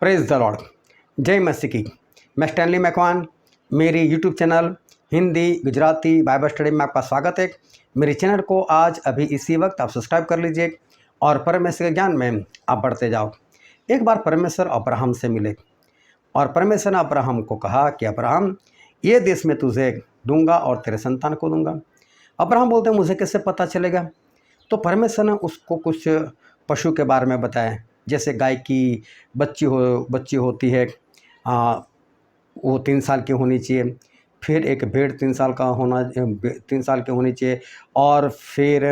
Praise the Lord. जय मसीह की। मैं स्टैनली मैकवान, मेरी YouTube channel Hindi Gujarati Bible study में आपका स्वागत है। मेरे चैनल को आज अभी इसी वक्त आप सब्सक्राइब कर लीजिए और परमेश्वर के ज्ञान में आप बढ़ते जाओ। एक बार परमेश्वर अब्राहम से मिले और परमेश्वर ने अब्राहम को कहा कि अब्राहम, ये देश में तुझे दूंगा और तेरे संतान को दूंगा। अब्राहम बोलते हैं मुझे कैसे पता चलेगा? तो परमेश्वर ने उसको कुछ पशु के बारे में बताया, जैसे गाय की बच्ची होती है, वो 3 साल की होनी चाहिए। फिर एक भेड़ 3 साल की होनी चाहिए और फिर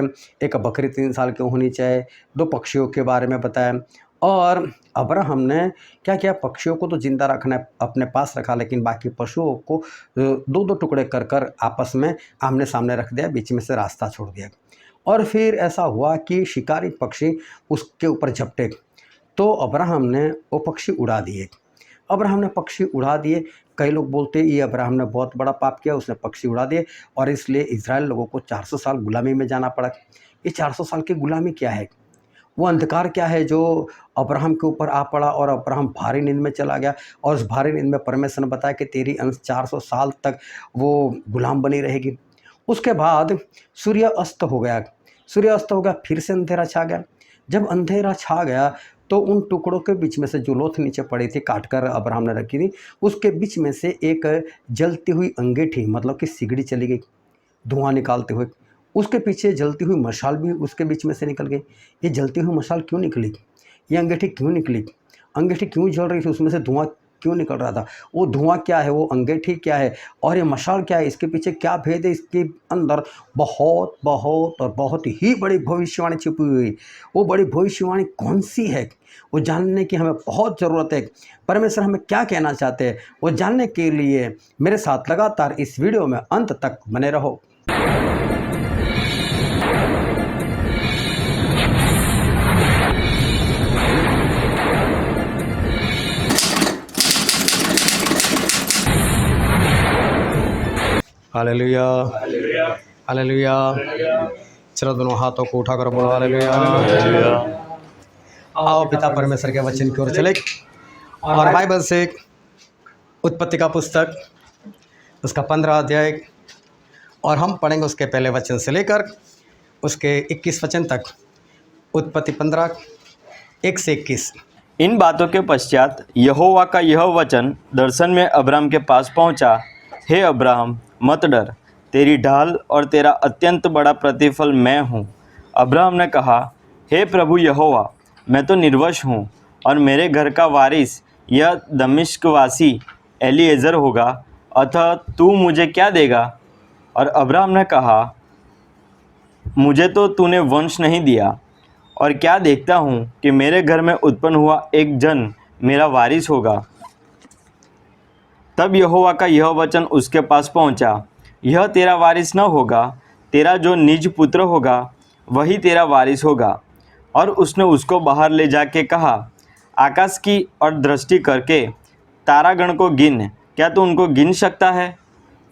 एक बकरी 3 साल की होनी चाहिए। 2 पक्षियों के बारे में बताया। और अब्राहम ने क्या किया, पक्षियों को तो जिंदा रखना अपने पास रखा, लेकिन बाकी पशुओं को 2-2 टुकड़े कर कर आपस में आमने सामने रख दिया, बीच में से रास्ता छोड़ दिया। और फिर ऐसा हुआ कि शिकारी पक्षी उसके ऊपर झपटे, तो अब्राहम ने वो पक्षी उड़ा दिए। अब्राहम ने पक्षी उड़ा दिए। कई लोग बोलते हैं ये अब्राहम ने बहुत बड़ा पाप किया, उसने पक्षी उड़ा दिए और इसलिए इजराइल लोगों को 400 साल गुलामी में जाना पड़ा। ये 400 साल की गुलामी क्या है? वो अंधकार क्या है जो अब्राहम के ऊपर आ पड़ा और अब्राहम भारी नींद में चला गया। और उस भारी नींद में परमेश्वर ने बताया कि तेरी अंश 400 साल तक वो गुलाम बनी रहेगी। उसके बाद सूर्य अस्त हो गया। फिर से अंधेरा छा गया। जब अंधेरा छा गया तो उन टुकड़ों के बीच में से जो लोथ नीचे पड़ी थी, काटकर अब्राहम ने रखी थी, उसके बीच में से एक जलती हुई अंगीठी, मतलब कि सिगड़ी चली गई धुआं निकालते हुए। उसके पीछे जलती हुई मशाल भी उसके बीच में से निकल गई। ये जलती हुई मशाल क्यों निकली? ये अंगीठी क्यों निकली? अंगीठी क्यों जल रही थी? उसमें से धुआं क्यों निकल रहा था? वो धुआं क्या है? वो अंगीठी क्या है? और ये मशाल क्या है? इसके पीछे क्या भेद है? इसके अंदर बहुत बहुत और बहुत ही बड़ी भविष्यवाणी छिपी हुई। वो बड़ी भविष्यवाणी कौन सी है? वो जानने की हमें बहुत ज़रूरत है। परमेश्वर हमें क्या कहना चाहते हैं, वो जानने के लिए मेरे साथ लगातार इस वीडियो में अंत तक बने रहो। Hallelujah, hallelujah. चलो दोनों हाथों को उठाकर बोलो हालेलुया। आओ पिता परमेश्वर के वचन की ओर चले और बाइबल से उत्पत्ति का पुस्तक उसका 15 अध्याय और हम पढ़ेंगे उसके पहले वचन से लेकर उसके 21 वचन तक। उत्पत्ति 15 1 से 21। इन बातों के पश्चात यहोवा का यह वचन दर्शन में अब्राम के पास पहुंचा। हे अब्राहम, मत डर, तेरी ढाल और तेरा अत्यंत बड़ा प्रतिफल मैं हूँ। अब्राहम ने कहा, हे प्रभु यहोवा, मैं तो निर्वंश हूँ और मेरे घर का वारिस यह दमिश्कवासी एलीएजर होगा, अतः तू मुझे क्या देगा? और अब्राहम ने कहा, मुझे तो तूने वंश नहीं दिया, और क्या देखता हूँ कि मेरे घर में उत्पन्न हुआ एक जन मेरा वारिस होगा। तब यहोवा का यह वचन उसके पास पहुँचा, यह तेरा वारिस न होगा, तेरा जो निज पुत्र होगा वही तेरा वारिस होगा। और उसने उसको बाहर ले जाके कहा, आकाश की और दृष्टि करके तारागण को गिन, क्या तू उनको गिन सकता है?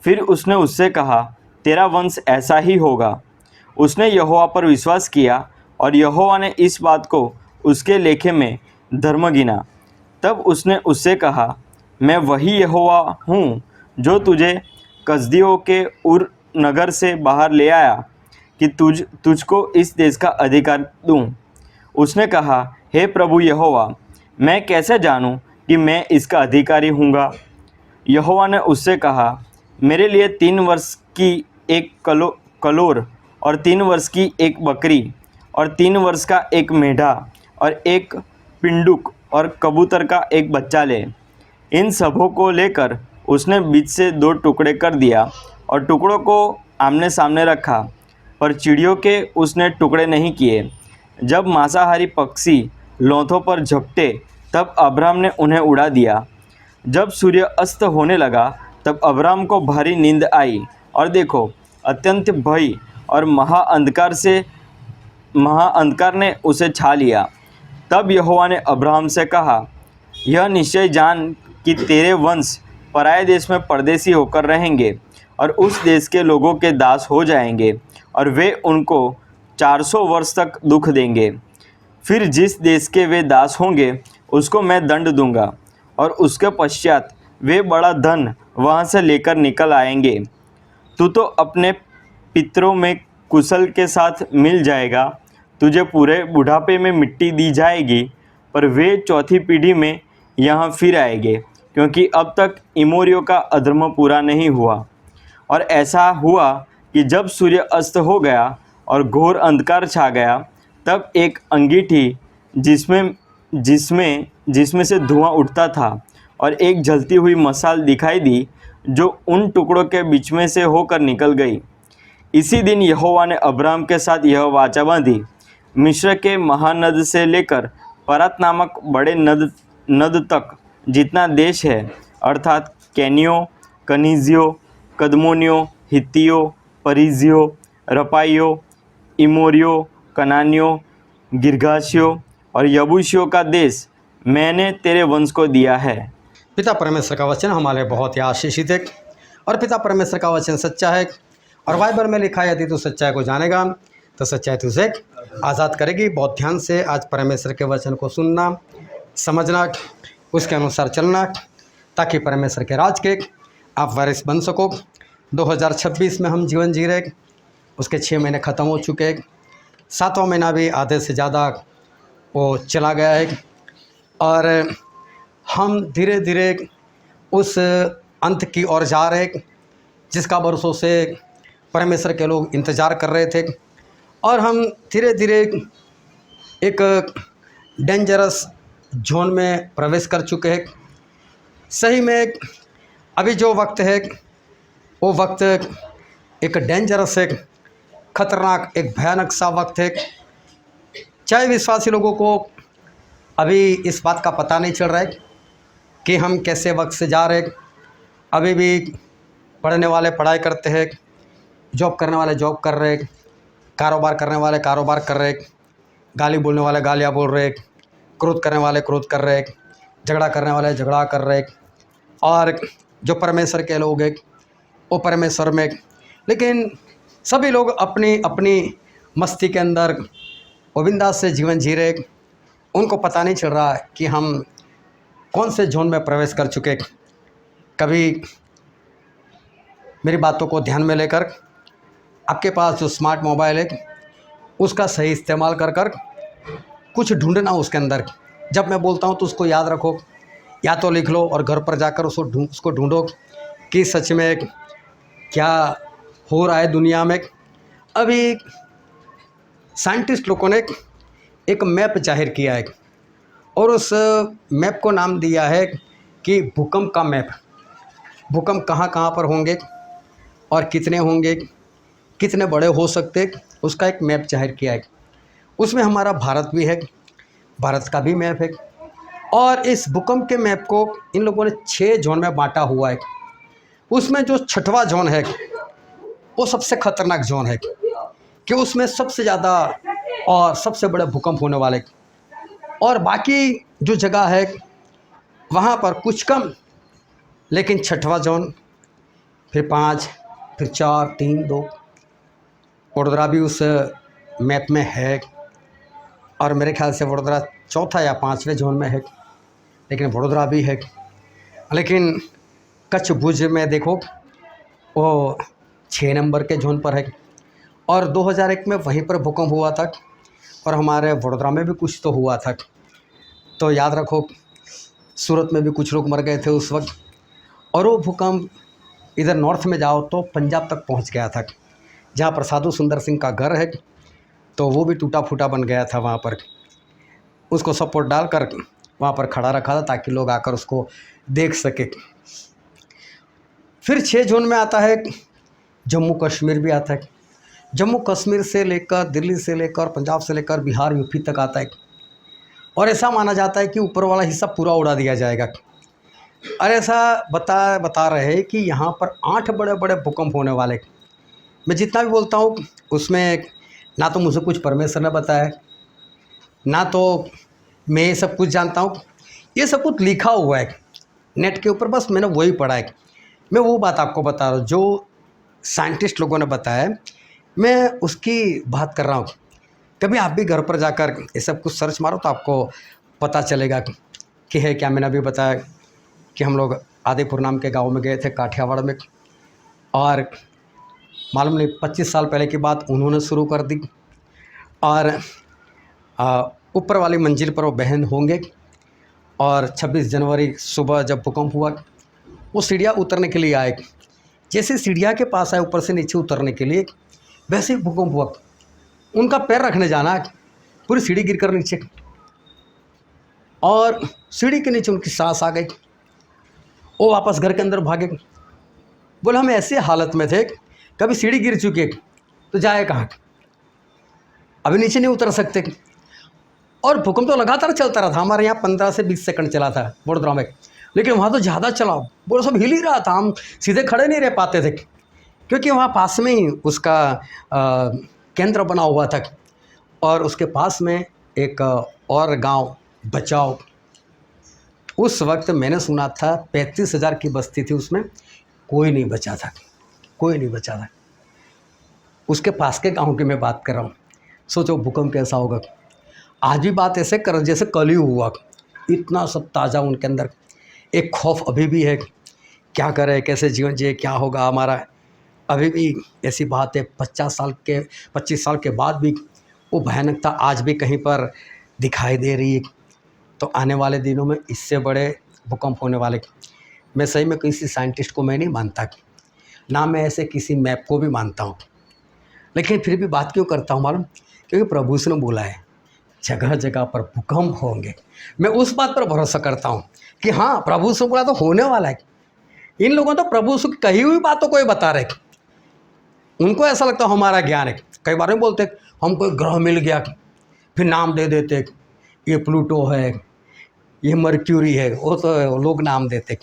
फिर उसने उससे कहा, तेरा वंश ऐसा ही होगा। उसने यहोवा पर विश्वास किया और यहोवा ने इस बात को उसके लेखे में धर्म गिना। तब उसने उससे कहा, मैं वही यहोवा हूँ जो तुझे कसदियों के उर नगर से बाहर ले आया कि तुझको इस देश का अधिकार दूँ। उसने कहा, हे प्रभु यहोवा, मैं कैसे जानूँ कि मैं इसका अधिकारी हूँगा? यहोवा ने उससे कहा, मेरे लिए 3 वर्ष की एक कलोर और 3 वर्ष की एक बकरी और 3 वर्ष का एक मेढ़ा और एक पिंडुक और कबूतर का एक बच्चा ले। इन सबों को लेकर उसने बीच से 2 टुकड़े कर दिया और टुकड़ों को आमने सामने रखा, पर चिड़ियों के उसने टुकड़े नहीं किए। जब मांसाहारी पक्षी लोथों पर झपटे तब अब्राम ने उन्हें उड़ा दिया। जब सूर्य अस्त होने लगा तब अब्राम को भारी नींद आई और देखो, अत्यंत भय और महाअंधकार ने उसे छा लिया। तब यहोवा ने अब्राहम से कहा, यह निश्चय जान कि तेरे वंश पराये देश में परदेसी होकर रहेंगे और उस देश के लोगों के दास हो जाएंगे और वे उनको 400 वर्ष तक दुख देंगे। फिर जिस देश के वे दास होंगे उसको मैं दंड दूंगा और उसके पश्चात वे बड़ा धन वहाँ से लेकर निकल आएंगे। तू तो अपने पितरों में कुशल के साथ मिल जाएगा, तुझे पूरे बुढ़ापे में मिट्टी दी जाएगी, पर वे चौथी पीढ़ी में यहाँ फिर आएंगे, क्योंकि अब तक इमोरियों का अधर्म पूरा नहीं हुआ। और ऐसा हुआ कि जब सूर्य अस्त हो गया और घोर अंधकार छा गया, तब एक अंगीठी जिसमें जिसमें जिसमें से धुआं उठता था और एक जलती हुई मशाल दिखाई दी, जो उन टुकड़ों के बीच में से होकर निकल गई। इसी दिन यहोवा ने अब्राहम के साथ यह वाचा बांधी, मिस्र के महानद से लेकर परात नामक बड़े नद तक जितना देश है, अर्थात कैनियों, कनीजियों, कदमोनियों, हित्तियों, परिजियों, रपाइयों, इमोरियों, कनानियों, गिरगाशियों और यबूसियों का देश मैंने तेरे वंश को दिया है। पिता परमेश्वर का वचन हमारे बहुत ही आशीषित है और पिता परमेश्वर का वचन सच्चा है। और बाइबल में लिखा है, यदि तू सच्चाई को जानेगा तो सच्चाई तुझे आज़ाद करेगी। बहुत ध्यान से आज परमेश्वर के वचन को सुनना, समझना, उसके अनुसार चलना, ताकि परमेश्वर के राज के आप वारिस बन सको। 2026 में हम जीवन जी रहे, उसके 6 महीने ख़त्म हो चुके हैं, 7वां महीना भी आधे से ज़्यादा वो चला गया है और हम धीरे धीरे उस अंत की ओर जा रहे, जिसका बरसों से परमेश्वर के लोग इंतज़ार कर रहे थे। और हम धीरे धीरे एक डेंजरस जोन में प्रवेश कर चुके हैं। सही में अभी जो वक्त है वो वक्त एक डेंजरस है, ख़तरनाक, एक भयानक सा वक्त है। चाहे विश्वासी लोगों को अभी इस बात का पता नहीं चल रहा है कि हम कैसे वक्त से जा रहे। अभी भी पढ़ने वाले पढ़ाई करते हैं, जॉब करने वाले जॉब कर रहे, कारोबार करने वाले कारोबार कर रहे, गाली बोलने वाले गालियाँ बोल रहे, क्रोध करने वाले क्रोध कर रहे, झगड़ा करने वाले झगड़ा कर रहे, और जो परमेश्वर के लोग हैं वो परमेश्वर में। लेकिन सभी लोग अपनी अपनी मस्ती के अंदर गोविंदास से जीवन जी रहे। उनको पता नहीं चल रहा कि हम कौन से जोन में प्रवेश कर चुके। कभी मेरी बातों को ध्यान में लेकर आपके पास जो स्मार्ट मोबाइल है उसका सही इस्तेमाल कर कर कुछ ढूंढना उसके अंदर। जब मैं बोलता हूँ तो उसको याद रखो, या तो लिख लो और घर पर जाकर उसको ढूंढो कि सच में क्या हो रहा है दुनिया में। अभी साइंटिस्ट लोगों ने एक मैप जाहिर किया है और उस मैप को नाम दिया है कि भूकंप का मैप। भूकंप कहाँ कहाँ पर होंगे और कितने होंगे, कितने बड़े हो सकते, उसका एक मैप जाहिर किया है। उसमें हमारा भारत भी है, भारत का भी मैप है। और इस भूकंप के मैप को इन लोगों ने 6 जोन में बांटा हुआ है। उसमें जो 6वां जोन है वो सबसे खतरनाक जोन है कि उसमें सबसे ज़्यादा और सबसे बड़े भूकंप होने वाले, और बाकी जो जगह है वहाँ पर कुछ कम, लेकिन 6वां जोन, फिर 5, फिर 4, 3, 2, वडोदरा भी उस मैप में है। और मेरे ख्याल से वडोदरा 4था या 5वें जोन में है, लेकिन वडोदरा भी है। लेकिन कच्छ भुज में देखो वो 6 नंबर के जोन पर है। और 2001 में वहीं पर भूकंप हुआ था और हमारे वडोदरा में भी कुछ तो हुआ था। तो याद रखो, सूरत में भी कुछ लोग मर गए थे उस वक्त। और वो भूकंप इधर नॉर्थ में जाओ तो पंजाब तक पहुंच गया था, जहाँ पर साधु सुंदर सिंह का घर है, तो वो भी टूटा फूटा बन गया था। वहाँ पर उसको सपोर्ट डालकर वहाँ पर खड़ा रखा था ताकि लोग आकर उसको देख सके। फिर 6 जोन में आता है जम्मू कश्मीर भी आता है। जम्मू कश्मीर से लेकर दिल्ली से लेकर पंजाब से लेकर बिहार यूपी तक आता है। और ऐसा माना जाता है कि ऊपर वाला हिस्सा पूरा उड़ा दिया जाएगा। और ऐसा बता रहे हैं कि यहाँ पर 8 बड़े बड़े भूकंप होने वाले। मैं जितना भी बोलता हूँ उसमें ना तो मुझे कुछ परमेश्वर ने बताया, ना तो मैं ये सब कुछ जानता हूँ। ये सब कुछ लिखा हुआ है नेट के ऊपर, बस मैंने वही पढ़ा है। मैं वो बात आपको बता रहा हूँ जो साइंटिस्ट लोगों ने बताया, मैं उसकी बात कर रहा हूँ। कभी आप भी घर पर जाकर ये सब कुछ सर्च मारो तो आपको पता चलेगा कि है क्या। मैंने अभी बताया कि हम लोग आदिपुर नाम के गांव में गए थे काठियावाड़ में, और मालूम नहीं 25 साल पहले की बात उन्होंने शुरू कर दी। और ऊपर वाली मंजिल पर वो बहन होंगे, और 26 जनवरी सुबह जब भूकंप हुआ वो सीढ़ियाँ उतरने के लिए आए। जैसे सीढ़ियाँ के पास आए ऊपर से नीचे उतरने के लिए, वैसे ही भूकंप हुआ। उनका पैर रखने जाना, पूरी सीढ़ी गिरकर नीचे, और सीढ़ी के नीचे उनकी सांस आ गई। वो वापस घर के अंदर भागे। बोले हम ऐसे हालत में थे, कभी सीढ़ी गिर चुकी है तो जाए कहाँ, अभी नीचे नहीं उतर सकते। और भूकंप तो लगातार चलता रहा था। हमारे यहाँ 15 से 20 सेकंड चला था वडोदरा में, लेकिन वहाँ तो ज़्यादा चला। वो सब हिल ही रहा था, हम सीधे खड़े नहीं रह पाते थे, क्योंकि वहाँ पास में ही उसका केंद्र बना हुआ था। और उसके पास में एक और गांव बचाओ। उस वक्त मैंने सुना था 35,000 की बस्ती थी, उसमें कोई नहीं बचा था, कोई नहीं बचा था। उसके पास के गांव की मैं बात कर रहा हूँ। सोचो भूकंप कैसा होगा। आज भी बात ऐसे कर जैसे कल ही हुआ, इतना सब ताज़ा उनके अंदर। एक खौफ अभी भी है, क्या करें, कैसे जीवन जिए, क्या होगा हमारा। अभी भी ऐसी बात है, 25 साल के बाद भी वो भयानकता आज भी कहीं पर दिखाई दे रही है। तो आने वाले दिनों में इससे बड़े भूकंप होने वाले। मैं सही में किसी साइंटिस्ट को मैं नहीं मानता, ना मैं ऐसे किसी मैप को भी मानता हूँ, लेकिन फिर भी बात क्यों करता हूँ मालूम, क्योंकि प्रभु उसने बोला है जगह जगह पर भूकंप होंगे। मैं उस बात पर भरोसा करता हूँ कि हाँ, प्रभु से बोला तो होने वाला है। इन लोगों तो प्रभु से कही हुई बातों को ही बता रहे, उनको ऐसा लगता है हमारा ज्ञान है। कई बार में बोलते हमको एक ग्रह मिल गया, फिर नाम दे देते, ये प्लूटो है, ये मर्क्यूरी है, वो तो लोग नाम देते।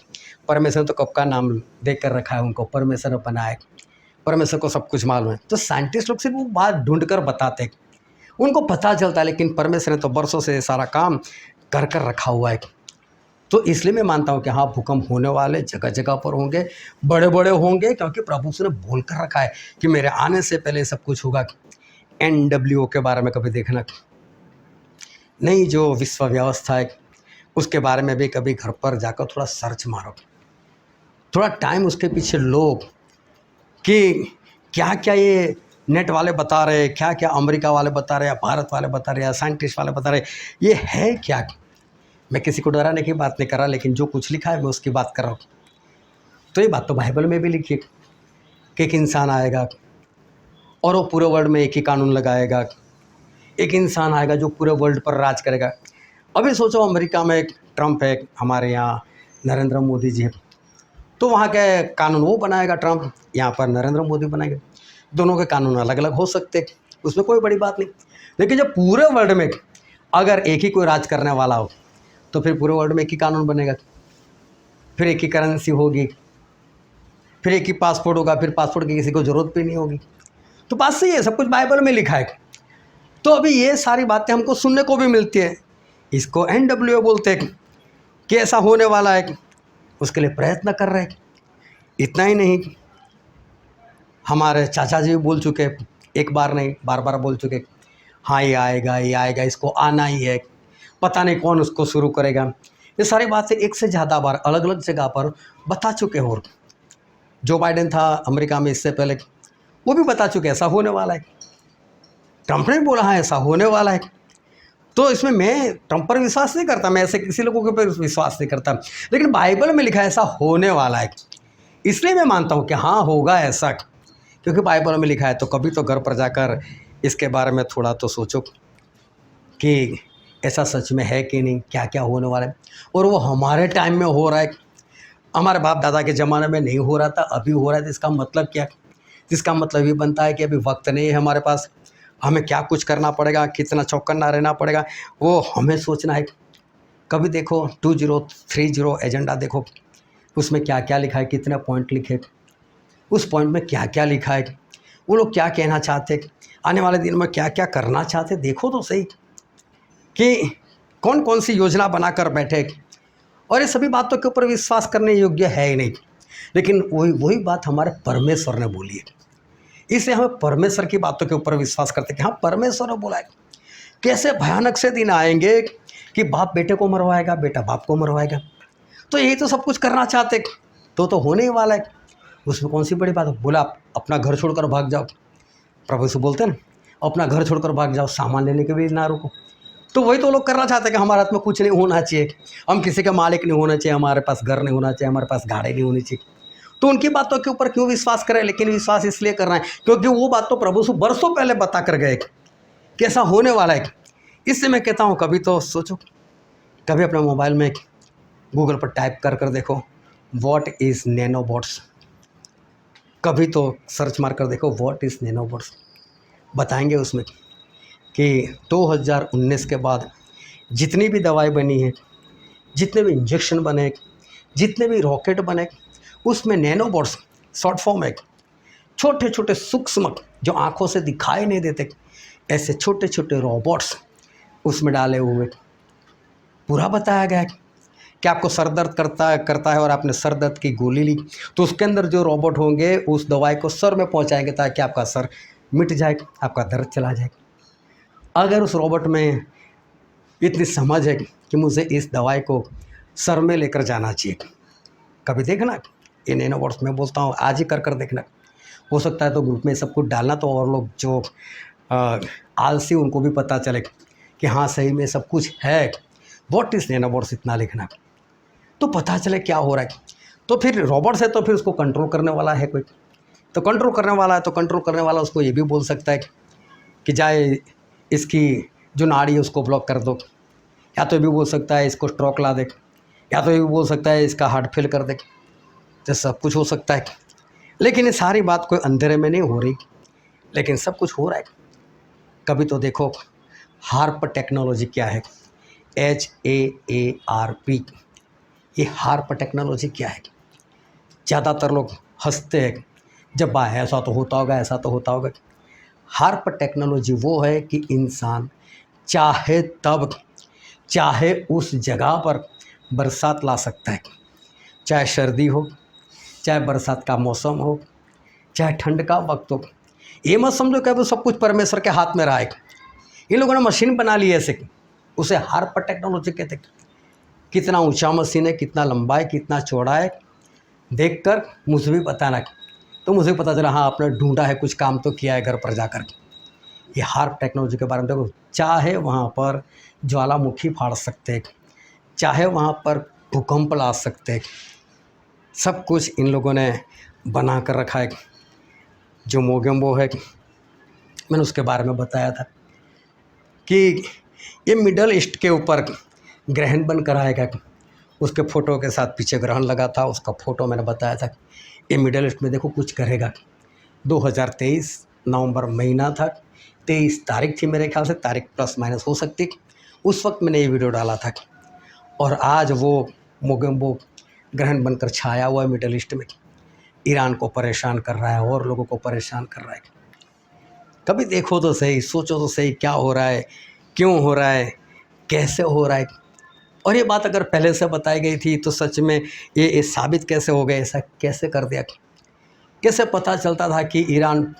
परमेश्वर तो कब का नाम दे कर रखा है उनको, परमेश्वर बनाए, परमेश्वर को सब कुछ मालूम है। तो साइंटिस्ट लोग सिर्फ वो बात ढूंढ कर बताते, उनको पता चलता है, लेकिन परमेश्वर ने तो बरसों से सारा काम कर कर रखा हुआ है। तो इसलिए मैं मानता हूँ कि हाँ, भूकंप होने वाले, जगह जगह पर होंगे, बड़े बड़े होंगे, क्योंकि प्रभु ने बोल कर रखा है कि मेरे आने से पहले सब कुछ होगा। NWO के बारे में कभी देखना, नहीं जो विश्व व्यवस्था है उसके बारे में भी कभी घर पर जाकर थोड़ा सर्च मारो, थोड़ा टाइम उसके पीछे लो कि क्या क्या ये नेट वाले बता रहे, क्या क्या अमेरिका वाले बता रहे, या भारत वाले बता रहे, या साइंटिस्ट वाले बता रहे, ये है क्या। मैं किसी को डराने की बात नहीं कर रहा, लेकिन जो कुछ लिखा है मैं उसकी बात कर रहा हूँ। तो ये बात तो बाइबल में भी लिखी है कि एक इंसान आएगा और वो पूरे वर्ल्ड में एक ही कानून लगाएगा। एक इंसान आएगा जो पूरे वर्ल्ड पर राज करेगा। अभी सोचो अमेरिका में एक ट्रंप है, हमारे यहाँ नरेंद्र मोदी जी है, तो वहाँ के कानून वो बनाएगा ट्रंप, यहाँ पर नरेंद्र मोदी बनाएंगे। दोनों के कानून अलग अलग हो सकते, उसमें कोई बड़ी बात नहीं। लेकिन जब पूरे वर्ल्ड में अगर एक ही कोई राज करने वाला हो, तो फिर पूरे वर्ल्ड में एक ही कानून बनेगा, फिर एक ही करेंसी होगी, फिर एक ही पासपोर्ट होगा, फिर पासपोर्ट की किसी को ज़रूरत भी नहीं होगी। तो बात सही है, सब कुछ बाइबल में लिखा है। तो अभी ये सारी बातें हमको सुनने को भी मिलती है। इसको NWO बोलते हैं कि ऐसा होने वाला है, उसके लिए प्रयत्न कर रहे हैं। इतना ही नहीं, हमारे चाचा जी भी बोल चुके, एक बार नहीं बार बार बोल चुके, हाँ ये आएगा, इसको आना ही है, पता नहीं कौन उसको शुरू करेगा। ये सारी बातें एक से ज़्यादा बार अलग अलग जगह पर बता चुके हैं। और जो बाइडेन था अमेरिका में इससे पहले, वो भी बता चुके ऐसा होने वाला है। ट्रंप ने बोला हाँ ऐसा होने वाला है। तो इसमें मैं ट्रंप पर विश्वास नहीं करता, मैं ऐसे किसी लोगों के ऊपर विश्वास नहीं करता, लेकिन बाइबल में लिखा है ऐसा होने वाला है, इसलिए मैं मानता हूँ कि हाँ होगा ऐसा, क्योंकि बाइबल में लिखा है। तो कभी तो घर पर जाकर इसके बारे में थोड़ा तो सोचो कि ऐसा सच में है कि नहीं, क्या क्या होने वाला है। और वो हमारे टाइम में हो रहा है, हमारे बाप दादा के ज़माने में नहीं हो रहा था, अभी हो रहा है। तो इसका मतलब क्या, इसका मतलब ये बनता है कि अभी वक्त नहीं है हमारे पास, हमें क्या कुछ करना पड़ेगा, कितना चौकन्ना रहना पड़ेगा, वो हमें सोचना है। कभी देखो 2030 एजेंडा देखो, उसमें क्या क्या लिखा है, कितने पॉइंट लिखे, उस पॉइंट में क्या क्या लिखा है, वो लोग क्या कहना चाहते, आने वाले दिन में क्या क्या करना चाहते। देखो तो सही कि कौन कौन सी योजना बनाकर बैठे। और ये सभी बातों के ऊपर विश्वास करने योग्य है ही नहीं, लेकिन वही बात हमारे परमेश्वर ने बोली है, इसलिए हमें परमेश्वर की बातों के ऊपर विश्वास करते हैं कि हाँ परमेश्वर ने बोला है। कैसे भयानक से दिन आएंगे कि बाप बेटे को मरवाएगा, बेटा बाप को मरवाएगा। तो यही तो सब कुछ करना चाहते, तो होने ही वाला है, उसमें कौन सी बड़ी बात है। बोला आप अपना घर छोड़कर भाग जाओ, प्रभु से बोलते हैं ना, अपना घर छोड़कर भाग जाओ, सामान लेने के भी ना रुको। तो वही तो लोग करना चाहते हैं कि हमारे हाथ में कुछ नहीं होना चाहिए, हम किसी के मालिक नहीं होना चाहिए, हमारे पास घर नहीं होना चाहिए, हमारे पास गाड़ी नहीं होनी चाहिए। तो उनकी बातों के ऊपर क्यों विश्वास करें? लेकिन विश्वास इसलिए करना है क्योंकि वो बात तो प्रभु से बरसों पहले बता कर गए कि ऐसा होने वाला है। इससे मैं कहता हूँ कभी तो सोचो, कभी अपने मोबाइल में गूगल पर टाइप कर कर देखो व्हाट इज़ नैनोबॉट्स, कभी तो सर्च मार कर देखो व्हाट इज़ नैनोबॉट्स। बताएंगे उसमें कि 2019 के बाद जितनी भी दवाई बनी है, जितने भी इंजेक्शन बने, जितने भी रॉकेट बने, उसमें नैनोबॉट्स शॉर्ट फॉर्म है, छोटे छोटे सूक्ष्म जो आँखों से दिखाई नहीं देते, ऐसे छोटे छोटे रोबोट्स उसमें डाले हुए। पूरा बताया गया है कि आपको सर दर्द करता है और आपने सर दर्द की गोली ली तो उसके अंदर जो रोबोट होंगे उस दवाई को सर में पहुंचाएंगे ताकि आपका सर मिट जाए, आपका दर्द चला जाए। अगर उस रोबोट में इतनी समझ है कि मुझे इस दवाई को सर में लेकर जाना चाहिए, कभी देखना ये नैनोबॉट्स में बोलता हूँ आज ही कर देखना। हो सकता है तो ग्रुप में सब कुछ डालना तो और लोग जो आलसी उनको भी पता चले कि हाँ सही में सब कुछ है। व्हाट इज़ नैनोबॉट्स इतना लिखना तो पता चले क्या हो रहा है। तो फिर रोबोट्स है तो फिर उसको कंट्रोल करने वाला है कोई, तो कंट्रोल करने वाला है तो कंट्रोल करने वाला उसको ये भी बोल सकता है कि जाए इसकी जो नाड़ी है उसको ब्लॉक कर दो, या तो ये भी बोल सकता है इसको स्ट्रोक ला दे, या तो ये भी बोल सकता है इसका हार्ट फेल कर दे। तो सब कुछ हो सकता है, लेकिन ये सारी बात कोई अंधेरे में नहीं हो रही, लेकिन सब कुछ हो रहा है। कभी तो देखो हार्प टेक्नोलॉजी क्या है, HAARP, ये हार्प टेक्नोलॉजी क्या है? ज़्यादातर लोग हंसते हैं जब भाई ऐसा तो होता होगा, ऐसा तो होता होगा। हार्प टेक्नोलॉजी वो है कि इंसान चाहे तब चाहे उस जगह पर बरसात ला सकता है, चाहे सर्दी हो, चाहे बरसात का मौसम हो, चाहे ठंड का वक्त हो। ये मत समझो कि वो सब कुछ परमेश्वर के हाथ में रहा है। इन लोगों ने मशीन बना ली है ऐसे, उसे हार्प टेक्नोलॉजी कहते हैं। कितना ऊंचा मशीन है, कितना लंबा है, कितना चौड़ा है, देखकर मुझे भी बताना। तो मुझे पता चला हाँ आपने ढूंढा है, कुछ काम तो किया है घर पर जाकर। ये हार्प टेक्नोलॉजी के बारे में देखो, चाहे वहाँ पर ज्वालामुखी फाड़ सकते, चाहे वहाँ पर भूकंप ला सकते, सब कुछ इन लोगों ने बना कर रखा है। जो मोगेम्बो है, मैंने उसके बारे में बताया था कि ये मिडल ईस्ट के ऊपर ग्रहण बन कर आएगा। उसके फ़ोटो के साथ पीछे ग्रहण लगा था, उसका फ़ोटो मैंने बताया था। ये मिडल ईस्ट में देखो कुछ करेगा। 2023 नवंबर महीना था, 23 तारीख थी मेरे ख्याल से, तारीख प्लस माइनस हो सकती, उस वक्त मैंने ये वीडियो डाला था। और आज वो मोगेम्बो ग्रहण बनकर छाया हुआ है मिडल ईस्ट में, ईरान को परेशान कर रहा है और लोगों को परेशान कर रहा है। कभी देखो तो सही, सोचो तो सही क्या हो रहा है, क्यों हो रहा है, कैसे हो रहा है। और ये बात अगर पहले से बताई गई थी तो सच में ये साबित कैसे हो गया, ऐसा कैसे कर दिया, कैसे पता चलता था कि ईरान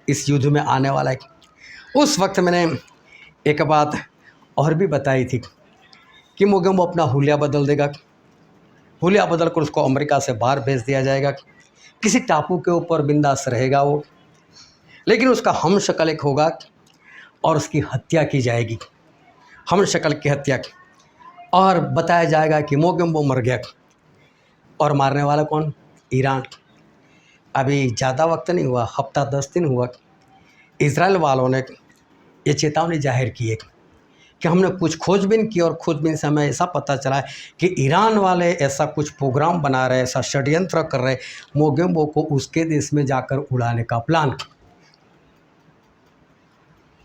इस युद्ध में आने वाला है। उस वक्त मैंने एक बात और भी बताई थी कि मोगेम्बो अपना हुलिया बदल देगा, हुलिया बदल कर उसको अमेरिका से बाहर भेज दिया जाएगा, किसी टापू के ऊपर बिंदास रहेगा वो, लेकिन उसका हम शक्ल एक होगा और उसकी हत्या की जाएगी, हम शक्ल की हत्या, और बताया जाएगा कि मोगेम्बो मर गया। और मारने वाला कौन? ईरान। अभी ज़्यादा वक्त नहीं हुआ, हफ्ता 10 दिन हुआ, इजराइल वालों ने ये चेतावनी जाहिर की है कि हमने कुछ खोजबीन की और खोजबीन से हमें ऐसा पता चला है कि ईरान वाले ऐसा कुछ प्रोग्राम बना रहे, ऐसा षड्यंत्र कर रहे, मोगेम्बो को उसके देश में जाकर उड़ाने का प्लान।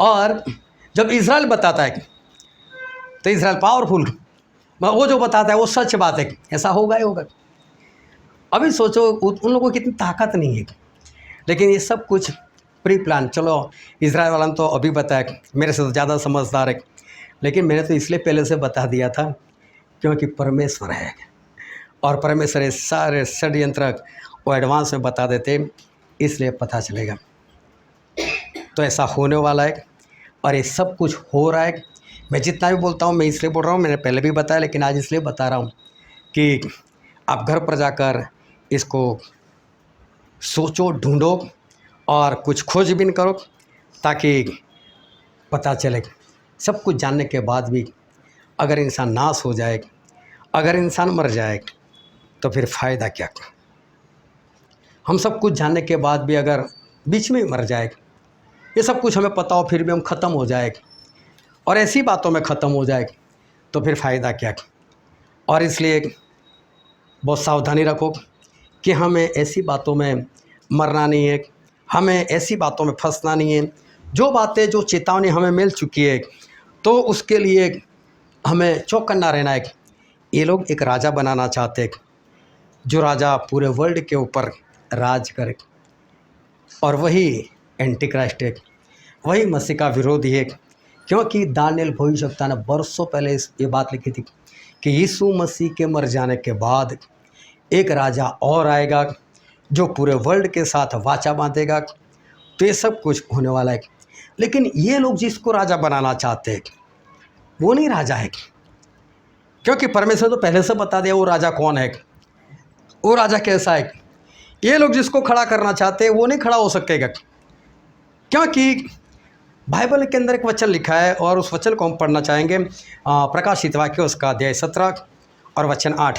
और जब इजराइल बताता है तो इजराइल पावरफुल, वो जो बताता है वो सच बात है, ऐसा होगा ही होगा। अभी सोचो उन लोगों की इतनी ताकत नहीं है, लेकिन ये सब कुछ प्री प्लान। चलो इजराइल वाला ने तो अभी बताया, मेरे से तो ज़्यादा समझदार है, लेकिन मैंने तो इसलिए पहले से बता दिया था क्योंकि परमेश्वर है, और परमेश्वर ये सारे षड्यंत्र वो एडवांस में बता देते, इसलिए पता चलेगा। तो ऐसा होने वाला है और ये सब कुछ हो रहा है। मैं जितना भी बोलता हूँ मैं इसलिए बोल रहा हूँ, मैंने पहले भी बताया लेकिन आज इसलिए बता रहा हूँ कि आप घर पर जाकर इसको सोचो, ढूंढो और कुछ खोजबीन करो ताकि पता चले। सब कुछ जानने के बाद भी अगर इंसान नाश हो जाए, अगर इंसान मर जाए तो फिर फ़ायदा क्या। हम सब कुछ जानने के बाद भी अगर बीच में ही मर जाए, ये सब कुछ हमें पता हो फिर भी हम ख़त्म हो जाए और ऐसी बातों में ख़त्म हो जाए तो फिर फ़ायदा क्या। और इसलिए बहुत सावधानी रखो कि हमें ऐसी बातों में मरना नहीं है, हमें ऐसी बातों में फंसना नहीं है। जो बातें, जो चेतावनी हमें मिल चुकी है तो उसके लिए हमें चौकन्ना रहना है। ये लोग एक राजा बनाना चाहते हैं, जो राजा पूरे वर्ल्ड के ऊपर राज करे, और वही एंटी क्राइस्ट है, वही मसीह का विरोधी है। क्योंकि दानिएल भविष्यवक्ता ने बरसों पहले ये बात लिखी थी कि यीशु मसीह के मर जाने के बाद एक राजा और आएगा जो पूरे वर्ल्ड के साथ वाचा बांधेगा। तो ये सब कुछ होने वाला है। लेकिन ये लोग जिसको राजा बनाना चाहते हैं वो नहीं राजा है, क्योंकि परमेश्वर तो पहले से बता दिया वो राजा कौन है, वो राजा कैसा है। ये लोग जिसको खड़ा करना चाहते हैं वो नहीं खड़ा हो सकेगा, क्योंकि बाइबल के अंदर एक वचन लिखा है और उस वचन को हम पढ़ना चाहेंगे। प्रकाशित वाक्य उसका अध्याय 17 और वचन 8।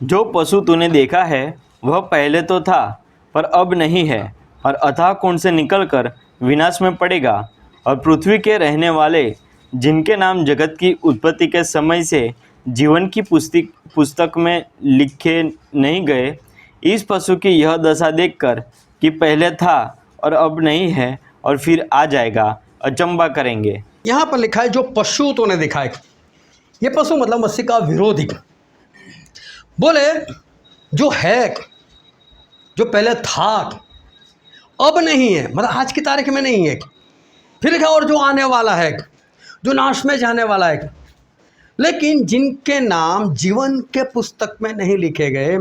जो पशु तूने देखा है वह पहले तो था पर अब नहीं है, और अथाह कुंड से निकलकर विनाश में पड़ेगा। और पृथ्वी के रहने वाले जिनके नाम जगत की उत्पत्ति के समय से जीवन की पुस्तक में लिखे नहीं गए, इस पशु की यह दशा देखकर कि पहले था और अब नहीं है और फिर आ जाएगा, अचंबा करेंगे। यहाँ पर लिखा है जो पशु तूने देखा है। ये पशु मतलब मसीह का विरोधी। बोले जो है, जो पहले था अब नहीं है, मतलब आज की तारीख में नहीं है। फिर लिखा और जो आने वाला है, जो नाश में जाने वाला है, लेकिन जिनके नाम जीवन के पुस्तक में नहीं लिखे गए,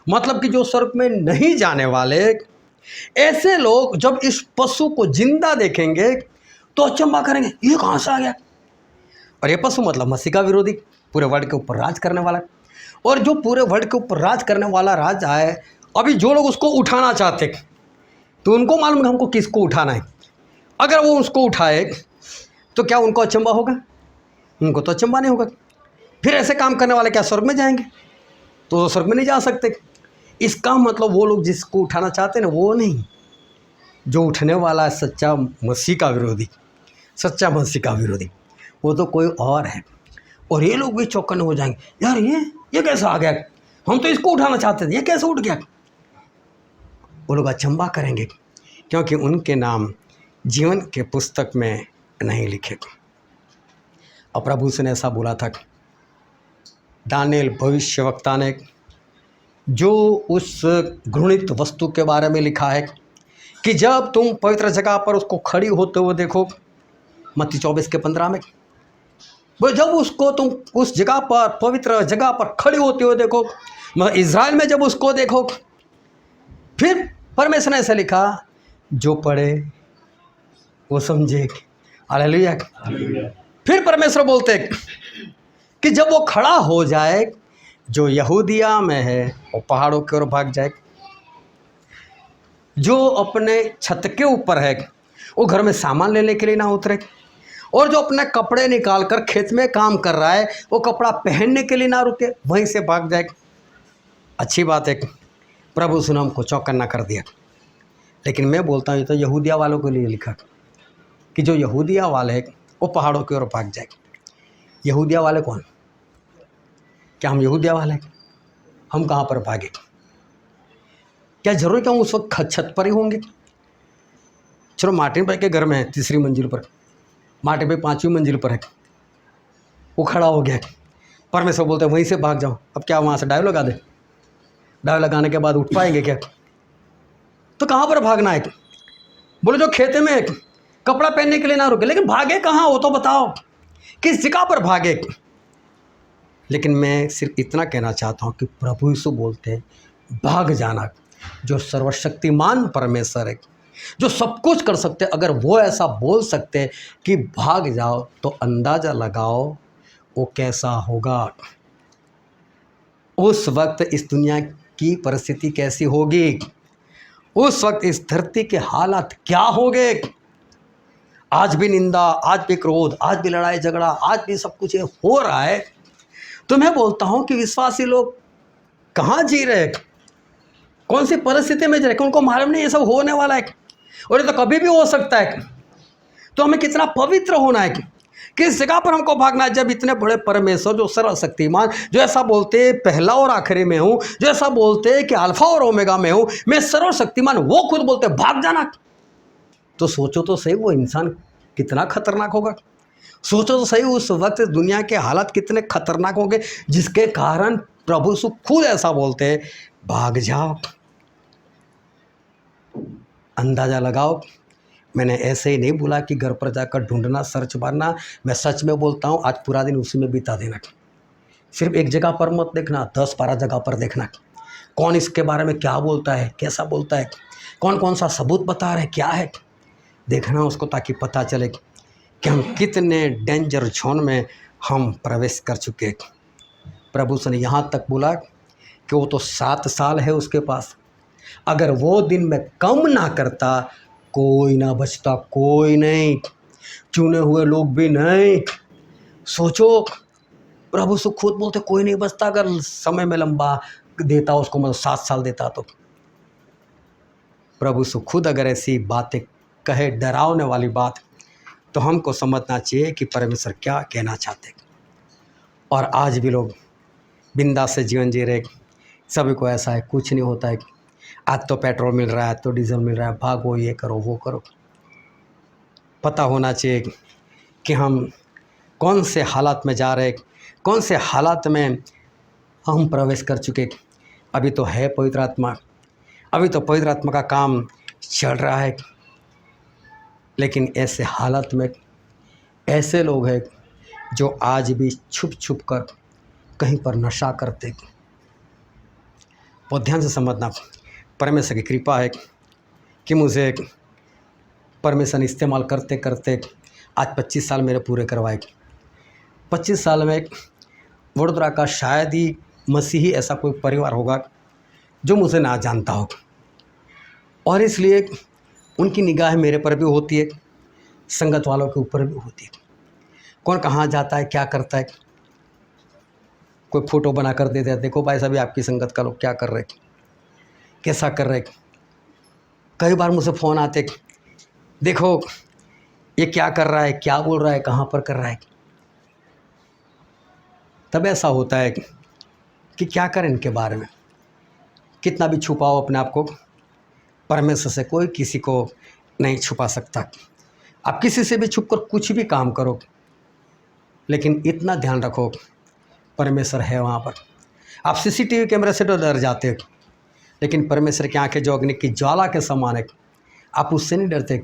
मतलब कि जो स्वर्ग में नहीं जाने वाले, ऐसे लोग जब इस पशु को जिंदा देखेंगे तो अचंबा करेंगे, ये कहाँ से आ गया। और ये पशु मतलब मसीह का विरोधी, पूरे वर्ल्ड के ऊपर राज करने वाला। और जो पूरे वर्ल्ड के ऊपर राज करने वाला राजा है, अभी जो लोग उसको उठाना चाहते तो उनको मालूम है हमको किसको उठाना है। अगर वो उसको उठाए तो क्या उनको अचंबा होगा? उनको तो अचंबा नहीं होगा। फिर ऐसे काम करने वाले क्या स्वर्ग में जाएंगे? तो वो स्वर्ग में नहीं जा सकते। इसका मतलब वो लोग जिसको उठाना चाहते हैं ना, वो नहीं, जो उठने वाला है सच्चा मसीह का विरोधी, सच्चा मसीह का विरोधी, वो तो कोई और है। और ये लोग भी चौकन्ने हो जाएंगे, यार ये कैसे आ गया, हम तो इसको उठाना चाहते थे, ये कैसे उठ गया। वो लोग अचंबा करेंगे क्योंकि उनके नाम जीवन के पुस्तक में नहीं लिखे। और प्रभु से ने ऐसा बोला था, दानिएल भविष्यवक्ता ने जो उस घृणित वस्तु के बारे में लिखा है कि जब तुम पवित्र जगह पर उसको खड़ी होते हुए देखो, मत्ती 24:15 में, वो जब उसको तुम उस जगह पर, पवित्र जगह पर खड़ी होते हुए देखो, मतलब इज़राइल में जब उसको देखो, फिर परमेश्वर ने ऐसा लिखा, जो पढ़े वो समझे। हालेलुया। फिर परमेश्वर बोलते कि जब वो खड़ा हो जाए, जो यहूदिया में है वो पहाड़ों की ओर भाग जाए, जो अपने छत के ऊपर है वो घर में सामान लेने के लिए ना उतरे, और जो अपने कपड़े निकाल कर खेत में काम कर रहा है वो कपड़ा पहनने के लिए ना रुके, वहीं से भाग जाए। अच्छी बात है, प्रभु ने हमको चौकन्ना कर दिया। लेकिन मैं बोलता हूँ ये तो यहूदिया वालों के लिए लिखा कि जो यहूदिया वाले हैं वो पहाड़ों की ओर भाग जाए। यहूदिया वाले कौन? क्या हम यहूदिया वाले हैं? हम कहाँ पर भागे? क्या जरूरी क्या हम उस वक्त छत पर ही होंगे? चलो मार्टिन भाई के घर में है, 3री मंजिल पर, मार्टिन भाई 5वीं मंजिल पर है, वो खड़ा हो गया, परमेश्वर बोलते हैं वहीं से भाग जाओ। अब क्या वहाँ से डाइव लगा दे? डाइव लगाने के बाद उठ पाएंगे क्या? तो कहाँ पर भागना है? बोले जो खेते में कपड़ा पहनने के लिए ना रुके, लेकिन भागे कहाँ वो तो बताओ, किस जगह पर भागे? लेकिन मैं सिर्फ इतना कहना चाहता हूँ कि प्रभु यीशु बोलते हैं भाग जाना। जो सर्वशक्तिमान परमेश्वर है, जो सब कुछ कर सकते, अगर वो ऐसा बोल सकते कि भाग जाओ, तो अंदाज़ा लगाओ वो कैसा होगा। उस वक्त इस दुनिया की परिस्थिति कैसी होगी, उस वक्त इस धरती के हालात क्या होंगे। आज भी निंदा, आज भी क्रोध, आज भी लड़ाई झगड़ा, आज भी सब कुछ ये हो रहा है। तो मैं बोलता हूं कि विश्वासी लोग कहाँ जी रहे, कौन सी परिस्थिति में जी रहे, उनको मालूम नहीं ये सब होने वाला है और ये तो कभी भी हो सकता है। तो हमें कितना पवित्र होना है, किस जगह पर हमको भागना है, जब इतने बड़े परमेश्वर जो सर्वशक्तिमान, जो ऐसा बोलते पहला और आखिरी में हूं, जो ऐसा बोलते कि अल्फा और ओमेगा में हूं, मैं सर्वशक्तिमान, वो खुद बोलते भाग जाना। तो सोचो तो सही वो इंसान कितना खतरनाक होगा। सोचो तो सही उस वक्त दुनिया के हालात कितने खतरनाक होंगे, जिसके कारण प्रभु यीशु खुद ऐसा बोलते हैं भाग जाओ। अंदाजा लगाओ, मैंने ऐसे ही नहीं बोला कि घर पर जाकर ढूंढना, सर्च मारना। मैं सच में बोलता हूँ, आज पूरा दिन उसी में बिता देना। सिर्फ एक जगह पर मत देखना, 10-12 जगह पर देखना। कौन इसके बारे में क्या बोलता है, कैसा बोलता है, कौन कौन सा सबूत बता रहे, क्या है, देखना उसको, ताकि पता चले कि हम कितने डेंजर जोन में हम प्रवेश कर चुके। प्रभु से ने यहाँ तक बोला कि वो तो 7 साल है उसके पास, अगर वो दिन में कम ना करता, कोई ना बचता, कोई नहीं, चुने हुए लोग भी नहीं। सोचो, प्रभु से खुद बोलते कोई नहीं बचता, अगर समय में लंबा देता उसको, मतलब 7 साल देता तो। प्रभु से खुद अगर ऐसी बातें कहे, डरावने वाली बात, तो हमको समझना चाहिए कि परमेश्वर क्या कहना चाहते। और आज भी लोग बिंदास से जीवन जी रहे, सभी को ऐसा है कुछ नहीं होता है, आज तो पेट्रोल मिल रहा है, आज तो डीजल मिल रहा है, भागो ये करो वो करो। पता होना चाहिए कि हम कौन से हालात में जा रहे, कौन से हालात में हम प्रवेश कर चुके। अभी तो है पवित्र आत्मा, अभी तो पवित्र आत्मा का काम चल रहा है, लेकिन ऐसे हालात में ऐसे लोग हैं जो आज भी छुप छुप कर कहीं पर नशा करते। बहुत ध्यान से समझना, परमेश्वर की कृपा है कि मुझे परमेश्वर इस्तेमाल करते करते आज 25 साल मेरे पूरे करवाए। 25 साल में वडोदरा का शायद ही मसीही ऐसा कोई परिवार होगा जो मुझे ना जानता हो, और इसलिए उनकी निगाह मेरे पर भी होती है, संगत वालों के ऊपर भी होती है। कौन कहाँ जाता है, क्या करता है, कोई फ़ोटो बना कर देता है, देखो भाई साहब आपकी संगत का लोग क्या कर रहे, कैसा कर रहे। कई बार मुझसे फ़ोन आते, देखो ये क्या कर रहा है, क्या बोल रहा है, कहाँ पर कर रहा है। तब ऐसा होता है कि क्या करें इनके बारे में। कितना भी छुपाओ अपने आप को, परमेश्वर से कोई किसी को नहीं छुपा सकता। आप किसी से भी छुप कर कुछ भी काम करो, लेकिन इतना ध्यान रखो परमेश्वर है वहाँ पर। आप सीसीटीवी कैमरे से तो डर जाते हो, लेकिन परमेश्वर की आंखें जो अग्नि की ज्वाला के समान है, आप उससे नहीं डरते।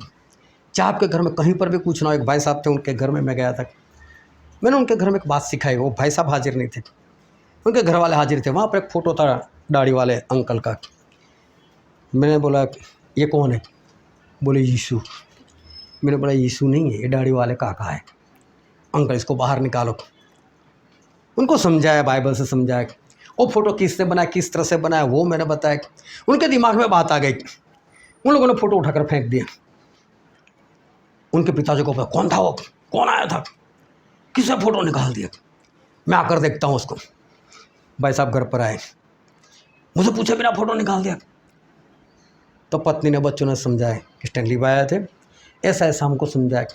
चाहे आपके घर में कहीं पर भी कुछ ना हो। एक भाई साहब थे, उनके घर में मैं गया था, मैंने उनके घर में एक बात सिखाई। वो भाई साहब हाजिर नहीं थे, उनके घर वाले हाजिर थे। वहाँ पर एक फ़ोटो था दाढ़ी वाले अंकल का। मैंने बोला ये कौन है, बोले यीशु। मैंने बोला यीशु नहीं है, ये दाढ़ी वाले काका है। अंकल इसको बाहर निकालो। उनको समझाया, बाइबल से समझाया। वो फ़ोटो किसने बनाया, किस तरह से बनाया, वो मैंने बताया। उनके दिमाग में बात आ गई, उन लोगों ने फ़ोटो उठाकर फेंक दिया। उनके पिताजी को पता कौन था, वो कौन आया था, किसने फ़ोटो निकाल दिया। मैं आकर देखता हूँ उसको। भाई साहब घर पर आए, मुझे पूछे बिना फ़ोटो निकाल दिया। तो पत्नी ने, बच्चों ने समझाया कि स्टैनली भाई आए थे, ऐसा ऐसा हमको समझाया।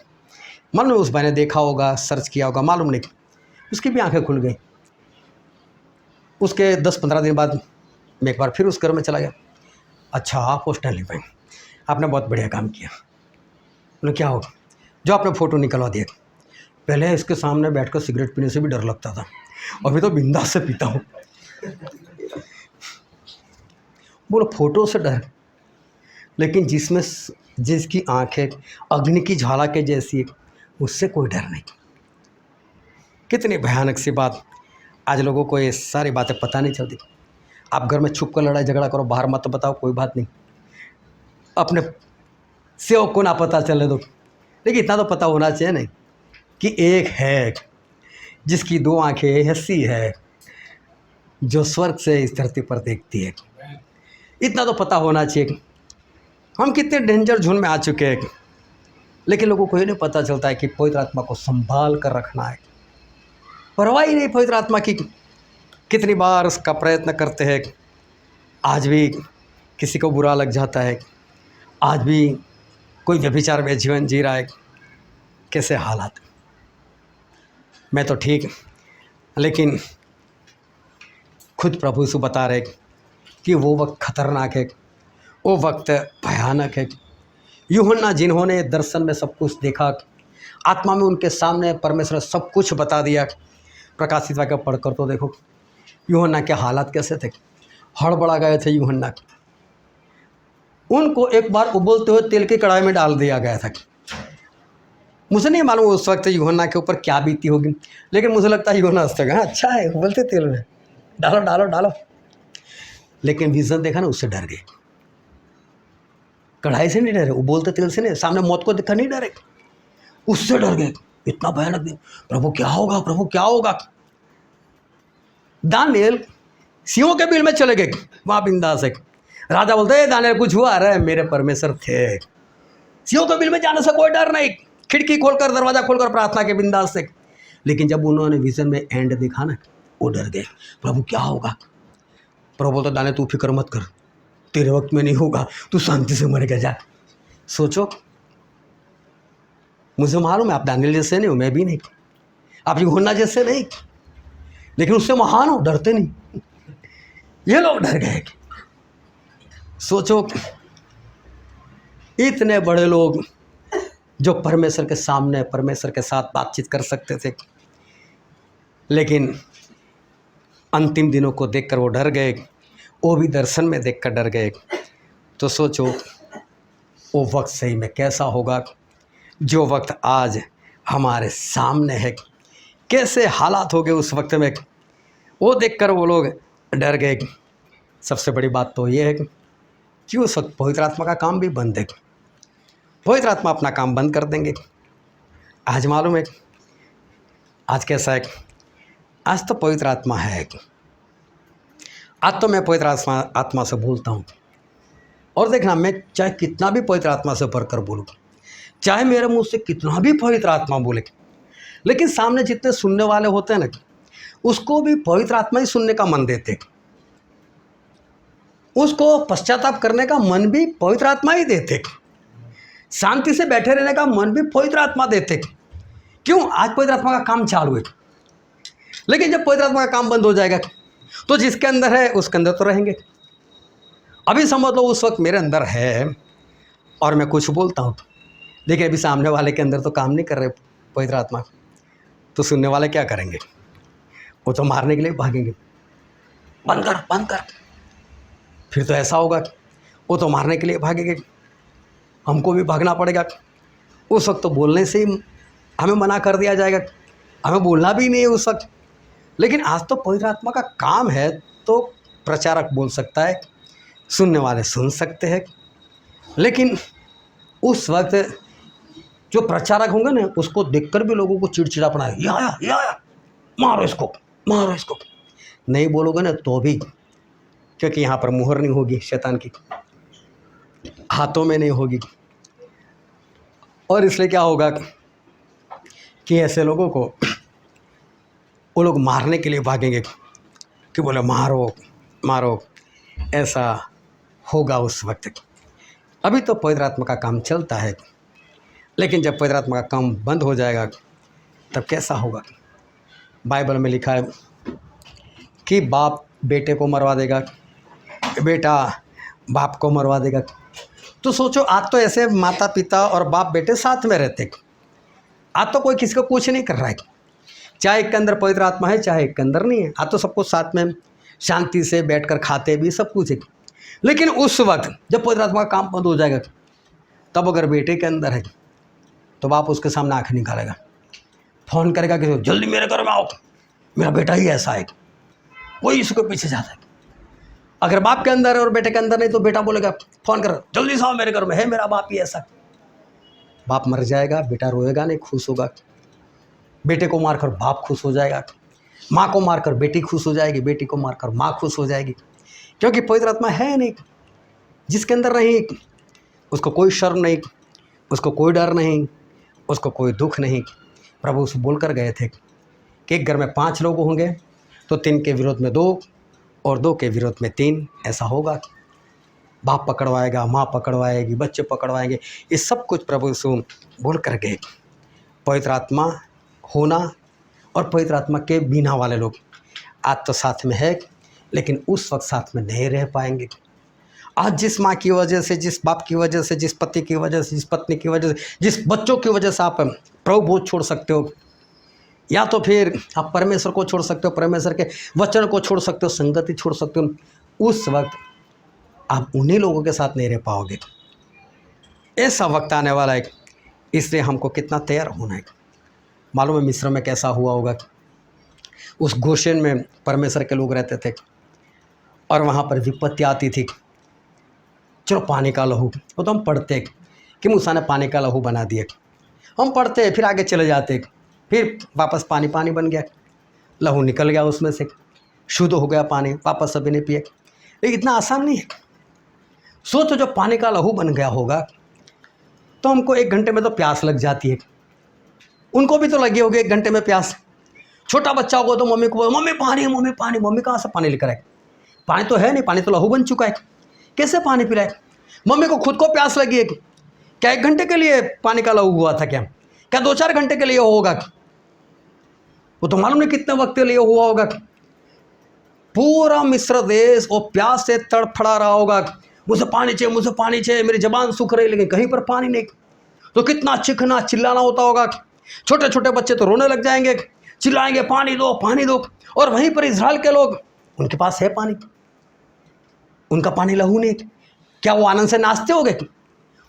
मालूम उस भाई ने देखा होगा, सर्च किया होगा, मालूम नहीं, उसकी भी आंखें खुल गई। उसके 10-15 दिन बाद मैं एक बार फिर उस घर में चला गया। अच्छा आप हो स्टैनली भाई, आपने बहुत बढ़िया काम किया। बोले क्या होगा, जो आपने फ़ोटो निकलवा दिया। पहले इसके सामने बैठकर सिगरेट पीने से भी डर लगता था, अभी तो बिंदास से पीता हूँ। बोलो फ़ोटो से डर, लेकिन जिसकी आंखें अग्नि की ज्वाला के जैसी है, उससे कोई डर नहीं। कितनी भयानक सी बात। आज लोगों को ये सारी बातें पता नहीं चलती। आप घर में छुप कर लड़ाई झगड़ा करो, बाहर मत बताओ, कोई बात नहीं। अपने सेवक को ना पता चले तो, लेकिन इतना तो पता होना चाहिए नहीं कि एक है जिसकी 2 आंखें ऐसी है जो स्वर्ग से इस धरती पर देखती है। इतना तो पता होना चाहिए। हम कितने डेंजर जोन में आ चुके हैं, लेकिन लोगों को ये नहीं पता चलता है कि पवित्र आत्मा को संभाल कर रखना है। परवाह ही नहीं पवित्र आत्मा की। कितनी बार उसका प्रयत्न करते हैं, आज भी किसी को बुरा लग जाता है, आज भी कोई व्यभिचार में जीवन जी रहा है। कैसे हालात, मैं तो ठीक, लेकिन खुद प्रभु यीशु बता रहे कि वो वक्त खतरनाक है, वो वक्त भयानक है। यूहन्ना जिन्होंने दर्शन में सब कुछ देखा, आत्मा में उनके सामने परमेश्वर ने सब कुछ बता दिया। प्रकाशित वाक्य पढ़कर तो देखो यूहन्ना के हालात कैसे थे, हड़बड़ा गए थे यूहन्ना। उनको एक बार उबलते हुए तेल की कढ़ाई में डाल दिया गया था। मुझे नहीं मालूम उस वक्त यूहन्ना के ऊपर क्या बीती होगी, लेकिन मुझे लगता है यूहन्ना हंसते गए, अच्छा है उबलते तेल में डालो डालो डालो। लेकिन विजन देखा ना, उससे डर गए। कढ़ाई से नहीं डरे, उबलते तेल से नहीं, सामने मौत को देखा नहीं डरे, उससे डर गए। इतना भयानक दिन, प्रभु क्या होगा, प्रभु क्या होगा। दानियल सिंहों के बिल में चले गए, वहां बिंदास है। राजा बोलते हैं दानियल कुछ हुआ, अरे मेरे परमेश्वर थे, सिंहों के बिल में जाने से कोई डर नहीं, खिड़की खोलकर दरवाजा खोलकर प्रार्थना के बिंदास से। लेकिन जब उन्होंने विजन में एंड देखा ना, वो डर गए, प्रभु क्या होगा। प्रभु बोलता दानियल तू फिक्र मत कर, तेरे वक्त में नहीं होगा, तू शांति से मर गया जा। सोचो, मुझे मालूम है आप दानियल जैसे नहीं हो, मैं भी नहीं, आप यूहन्ना जैसे नहीं, लेकिन उससे महान हो, डरते नहीं। ये लोग डर गए। सोचो, इतने बड़े लोग जो परमेश्वर के सामने परमेश्वर के साथ बातचीत कर सकते थे, लेकिन अंतिम दिनों को देखकर वो डर गए, वो भी दर्शन में देखकर डर गए। तो सोचो वो वक्त सही में कैसा होगा, जो वक्त आज हमारे सामने है, कैसे हालात हो गए उस वक्त में, वो देखकर वो लोग डर गए। सबसे बड़ी बात तो ये है कि उस वक्त पवित्र आत्मा का काम भी बंद है। पवित्र आत्मा अपना काम बंद कर देंगे। आज मालूम है आज कैसा है, आज तो पवित्र आत्मा है। आज तो मैं पवित्र आत्मा से बोलता हूँ, और देखना मैं चाहे कितना भी पवित्र आत्मा से भरकर बोलूँ, चाहे मेरे मुंह से कितना भी पवित्र आत्मा बोले, लेकिन सामने जितने सुनने वाले होते हैं ना, उसको भी पवित्र आत्मा ही सुनने का मन देते, उसको पश्चाताप करने का मन भी पवित्र आत्मा ही देते, शांति से बैठे रहने का मन भी पवित्र आत्मा देते। क्यों? आज पवित्र आत्मा का काम चालू है। लेकिन जब पवित्र आत्मा का काम बंद हो जाएगा तो जिसके अंदर है उसके अंदर तो रहेंगे। अभी समझ लो उस वक्त मेरे अंदर है और मैं कुछ बोलता हूँ, लेकिन अभी सामने वाले के अंदर तो काम नहीं कर रहे पवित्र आत्मा, तो सुनने वाले क्या करेंगे? वो तो मारने के लिए भागेंगे, बंद कर बंद कर। फिर तो ऐसा होगा वो तो मारने के लिए भागेंगे, हमको भी भागना पड़ेगा। उस वक्त तो बोलने से ही हमें मना कर दिया जाएगा, हमें बोलना भी नहीं है उस वक्त। लेकिन आज तो पवित्र आत्मा का काम है, तो प्रचारक बोल सकता है, सुनने वाले सुन सकते हैं। लेकिन उस वक्त जो प्रचारक होंगे ना, उसको देखकर भी लोगों को चिड़चिड़ापना है, ये आया मारो इसको मारो इसको। नहीं बोलोगे ना तो भी, क्योंकि यहाँ पर मुहर नहीं होगी शैतान की, हाथों में नहीं होगी। और इसलिए क्या होगा कि ऐसे लोगों को वो लोग मारने के लिए भागेंगे कि बोले मारो मारो, ऐसा होगा उस वक्त। अभी तो पवित्र आत्मा का काम चलता है, लेकिन जब पवित्र आत्मा का काम बंद हो जाएगा तब कैसा होगा? बाइबल में लिखा है कि बाप बेटे को मरवा देगा, बेटा बाप को मरवा देगा। तो सोचो, आज तो ऐसे माता पिता और बाप बेटे साथ में रहते, आज तो कोई किसी को कुछ नहीं कर रहा है, चाहे एक के अंदर पवित्र आत्मा है चाहे एक के अंदर नहीं है। आज तो सबको साथ में शांति से बैठकर खाते भी सब कुछ है। लेकिन उस वक्त जब पवित्र आत्मा का काम बंद हो जाएगा, तब अगर बेटे के अंदर है तो बाप उसके सामने आंखें निकालेगा, फ़ोन करेगा कि जल्दी मेरे घर में आओ, मेरा बेटा ही ऐसा है, कोई इसके पीछे जाता है। अगर बाप के अंदर है और बेटे के अंदर नहीं, तो बेटा बोलेगा फ़ोन कर, जल्दी से आओ मेरे घर में, है मेरा बाप ही ऐसा। बाप मर जाएगा, बेटा रोएगा नहीं, खुश होगा। बेटे को मारकर बाप खुश हो जाएगा, माँ को मारकर बेटी खुश हो जाएगी, बेटी को मारकर माँ खुश हो जाएगी। क्योंकि पवित्र आत्मा है नहीं, जिसके अंदर नहीं, उसको कोई शर्म नहीं, उसको कोई डर नहीं, उसको कोई दुख नहीं। प्रभु उसे बोल कर गए थे कि एक घर में 5 लोग होंगे तो 3 के विरोध में 2 और 2 के विरोध में 3, ऐसा होगा। बाप पकड़वाएगा, माँ पकड़वाएगी, बच्चे पकड़वाएंगे, ये सब कुछ प्रभु यीशु बोल कर गए। पवित्र आत्मा होना और पवित्र आत्मा के बिना वाले लोग आज तो साथ में है, लेकिन उस वक्त साथ में नहीं रह पाएंगे। आज जिस माँ की वजह से, जिस बाप की वजह से, जिस पति की वजह से, जिस पत्नी की वजह से, जिस बच्चों की वजह से आप प्रभु बोझ छोड़ सकते हो, या तो फिर आप परमेश्वर को छोड़ सकते हो, परमेश्वर के वचन को छोड़ सकते हो, संगति छोड़ सकते हो, उस वक्त आप उन्हीं लोगों के साथ नहीं रह पाओगे। ऐसा वक्त आने वाला है, इसलिए हमको कितना तैयार होना है। मालूम है मिस्र में कैसा हुआ होगा। उस गोशेन में परमेश्वर के लोग रहते थे और वहाँ पर विपत्ति आती थी, चलो पानी का लहू, वो तो हम पढ़ते कि मूसा ने पानी का लहू बना दिया, हम पढ़ते फिर आगे चले जाते, फिर वापस पानी पानी बन गया, लहू निकल गया उसमें से, शुद्ध हो गया पानी, वापस सभी ने पिए। लेकिन इतना आसान नहीं है। सोचो जब पानी का लहू बन गया होगा तो हमको 1 घंटे में तो प्यास लग जाती है, उनको भी तो लगी होगी 1 घंटे में प्यास। छोटा बच्चा होगा तो मम्मी को, मम्मी पानी, मम्मी पानी, मम्मी कहाँ से पानी लेकर आए? पानी तो है नहीं, पानी तो लहू बन चुका है, कैसे पानी पिलाए? मम्मी को खुद को प्यास लगी है, क्या 1 घंटे के लिए पानी का लहू हुआ था? क्या 2-4 घंटे के लिए होगा? वो तो मालूम नहीं कितने वक्त के लिए हुआ होगा। पूरा मिस्र देश वो प्यास से तड़फड़ा रहा होगा, मुझे पानी चाहिए, मुझे पानी चाहिए, मेरी जबान सूख रही, लेकिन कहीं पर पानी नहीं। तो कितना चीखना चिल्लाना होता होगा। छोटे छोटे बच्चे तो रोने लग जाएंगे, चिल्लाएंगे पानी दो, पानी दो। और वहीं पर इजराइल के लोग, उनके पास है पानी, उनका पानी लहू नहीं, क्या वो आनंद से नाचते होंगे?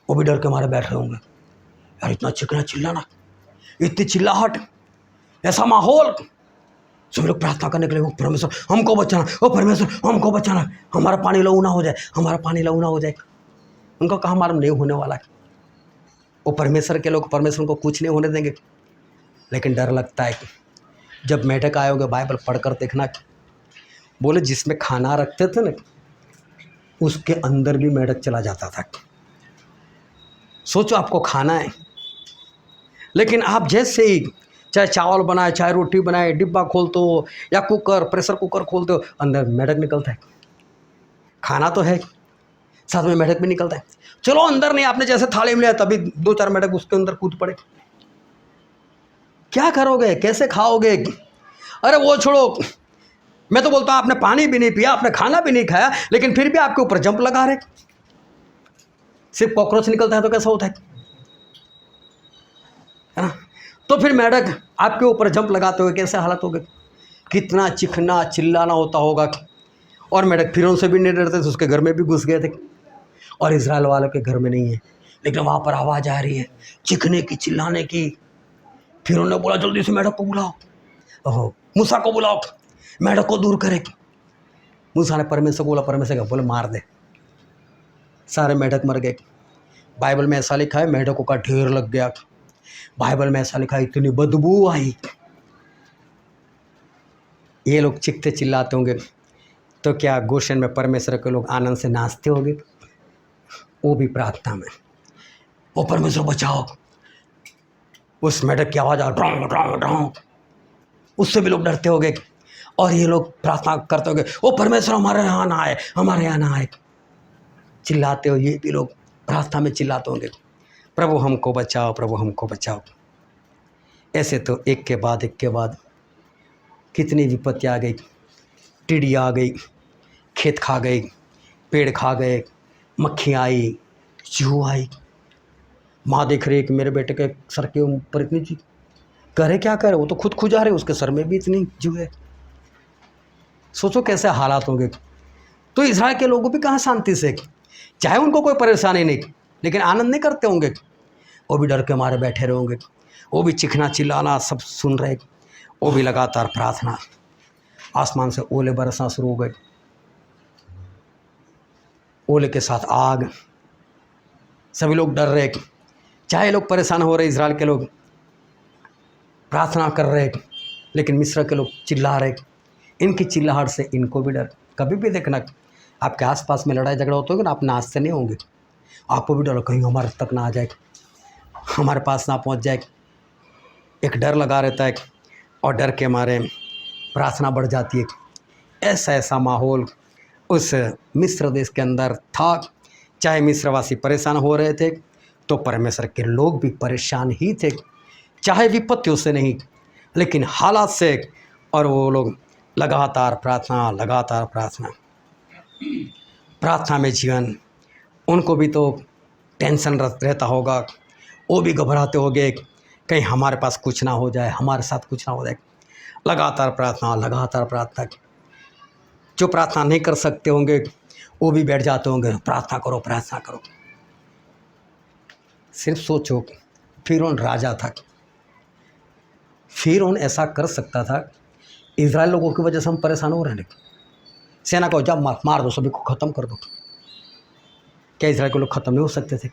वो भी डर के मारे बैठे होंगे, यार इतना चीखना चिल्लाना, इतनी चिल्लाहट, ऐसा माहौल। सभी लोग प्रार्थना करने के लिए, वो परमेश्वर हमको बचाना, वो परमेश्वर हमको बचाना, हमारा पानी लहू ना हो जाए, हमारा पानी लहू ना हो जाए। उनको कहाँ मालूम नहीं होने वाला है। वो परमेश्वर के लोग परमेश्वर को कुछ नहीं होने देंगे। लेकिन डर लगता है कि जब मेढक आए होगे, बाइबल पढ़कर देखना, बोले जिसमें खाना रखते थे ना, उसके अंदर भी मेढक चला जाता था। सोचो आपको खाना है, लेकिन आप जैसे ही चाहे चावल बनाए, चाहे रोटी बनाए, डिब्बा खोलते हो या कुकर, प्रेशर कुकर खोलते हो, अंदर मेढक निकलता है। खाना तो है, साथ में मेढक भी निकलता है। चलो अंदर नहीं, आपने जैसे थाली में लिया तभी 2-4 मेढक उसके अंदर कूद पड़े। क्या करोगे, कैसे खाओगे? अरे वो छोड़ो, मैं तो बोलता हूँ आपने पानी भी नहीं पिया, आपने खाना भी नहीं खाया, लेकिन फिर भी आपके ऊपर जंप लगा रहे। सिर्फ कॉकरोच निकलता है तो कैसा होता है ना? तो फिर मेढक आपके ऊपर जंप लगाते हुए कैसे हालत होगी? कितना चिखना चिल्लाना होता होगा। और मेढक फिर उनसे भी नहीं डरते थे, उसके घर में भी घुस गए थे, और इजराइल वालों के घर में नहीं है, लेकिन वहाँ पर आवाज़ आ रही है चिखने की, चिल्लाने की। फिर उन्होंने बोला जल्दी से मेढक को बुलाओ, ओहो मूसा को बुलाओ, मेढक को दूर करे। मूसा ने परमेश्वर को बोला, परमेश्वर का बोले मार दे, सारे मेढक मर गए। बाइबल में ऐसा लिखा है मेढकों का ढेर लग गया। बाइबल में ऐसा लिखा है इतनी बदबू आई। ये लोग चिखते चिल्लाते होंगे, तो क्या गोशेन में परमेश्वर के लोग आनंद से नाचते होंगे? वो भी प्रार्थना में, वो परमेश्वर बचाओ, उस मेढक की आवाज़ आ ड्रांग ड्रांग ड्रांग, उससे भी लोग डरते होंगे। और ये लोग प्रार्थना करते होंगे, वो परमेश्वर हमारे यहाँ ना आए, हमारे यहाँ ना आए, चिल्लाते हो। ये भी लोग प्रार्थना में चिल्लाते होंगे, प्रभु हमको बचाओ, प्रभु हमको बचाओ। ऐसे तो एक के बाद कितनी विपत्ति आ गई। टिड्डी आ गई, खेत खा गई, पेड़ खा गए, मक्खी आई, चूहा आई। माँ देख रही है कि मेरे बेटे के सर के ऊपर इतनी चीज, करे क्या करे, वो तो खुद खुजा रहे, उसके सर में भी इतनी चूहे। सोचो कैसे हालात होंगे। तो इजराइल के लोगों भी कहाँ शांति से, चाहे उनको कोई परेशानी नहीं, लेकिन आनंद नहीं करते होंगे। वो भी डर के मारे बैठे रहे होंगे, वो भी चिखना चिल्लाना सब सुन रहे, वो भी लगातार प्रार्थना। आसमान से ओले बरसना शुरू हो गए, ओले के साथ आग। सभी लोग डर रहे, चाहे लोग परेशान हो रहे, इजराइल के लोग प्रार्थना कर रहे, लेकिन मिस्र के लोग चिल्ला रहे, इनकी चिल्लाहट से इनको भी डर। कभी भी देखना आपके आसपास में लड़ाई झगड़ा होता होगा ना, आप नाचते नहीं होंगे, आपको भी डर कहीं हमारे तक ना आ जाए, हमारे पास ना पहुंच जाए। एक डर लगा रहता है और डर के मारे प्रार्थना बढ़ जाती है। ऐसा माहौल उस मिस्र देश के अंदर था। चाहे मिस्रवासी परेशान हो रहे थे तो परमेश्वर के लोग भी परेशान ही थे, चाहे विपत्तियों से नहीं लेकिन हालात से। और वो लोग लगातार प्रार्थना में जीवन, उनको भी तो टेंशन रहता होगा, वो भी घबराते होंगे कहीं हमारे पास कुछ ना हो जाए, हमारे साथ कुछ ना हो जाए। लगातार प्रार्थना। जो प्रार्थना नहीं कर सकते होंगे वो भी बैठ जाते होंगे, प्रार्थना करो। सिर्फ सोचो, फिरौन राजा था, फिरौन ऐसा कर सकता था। इजराइल लोगों की वजह से हम परेशान हो रहे हैं, सेना को जब मार दो, सभी को ख़त्म कर दो। क्या इजराइल के लोग ख़त्म नहीं हो सकते थे?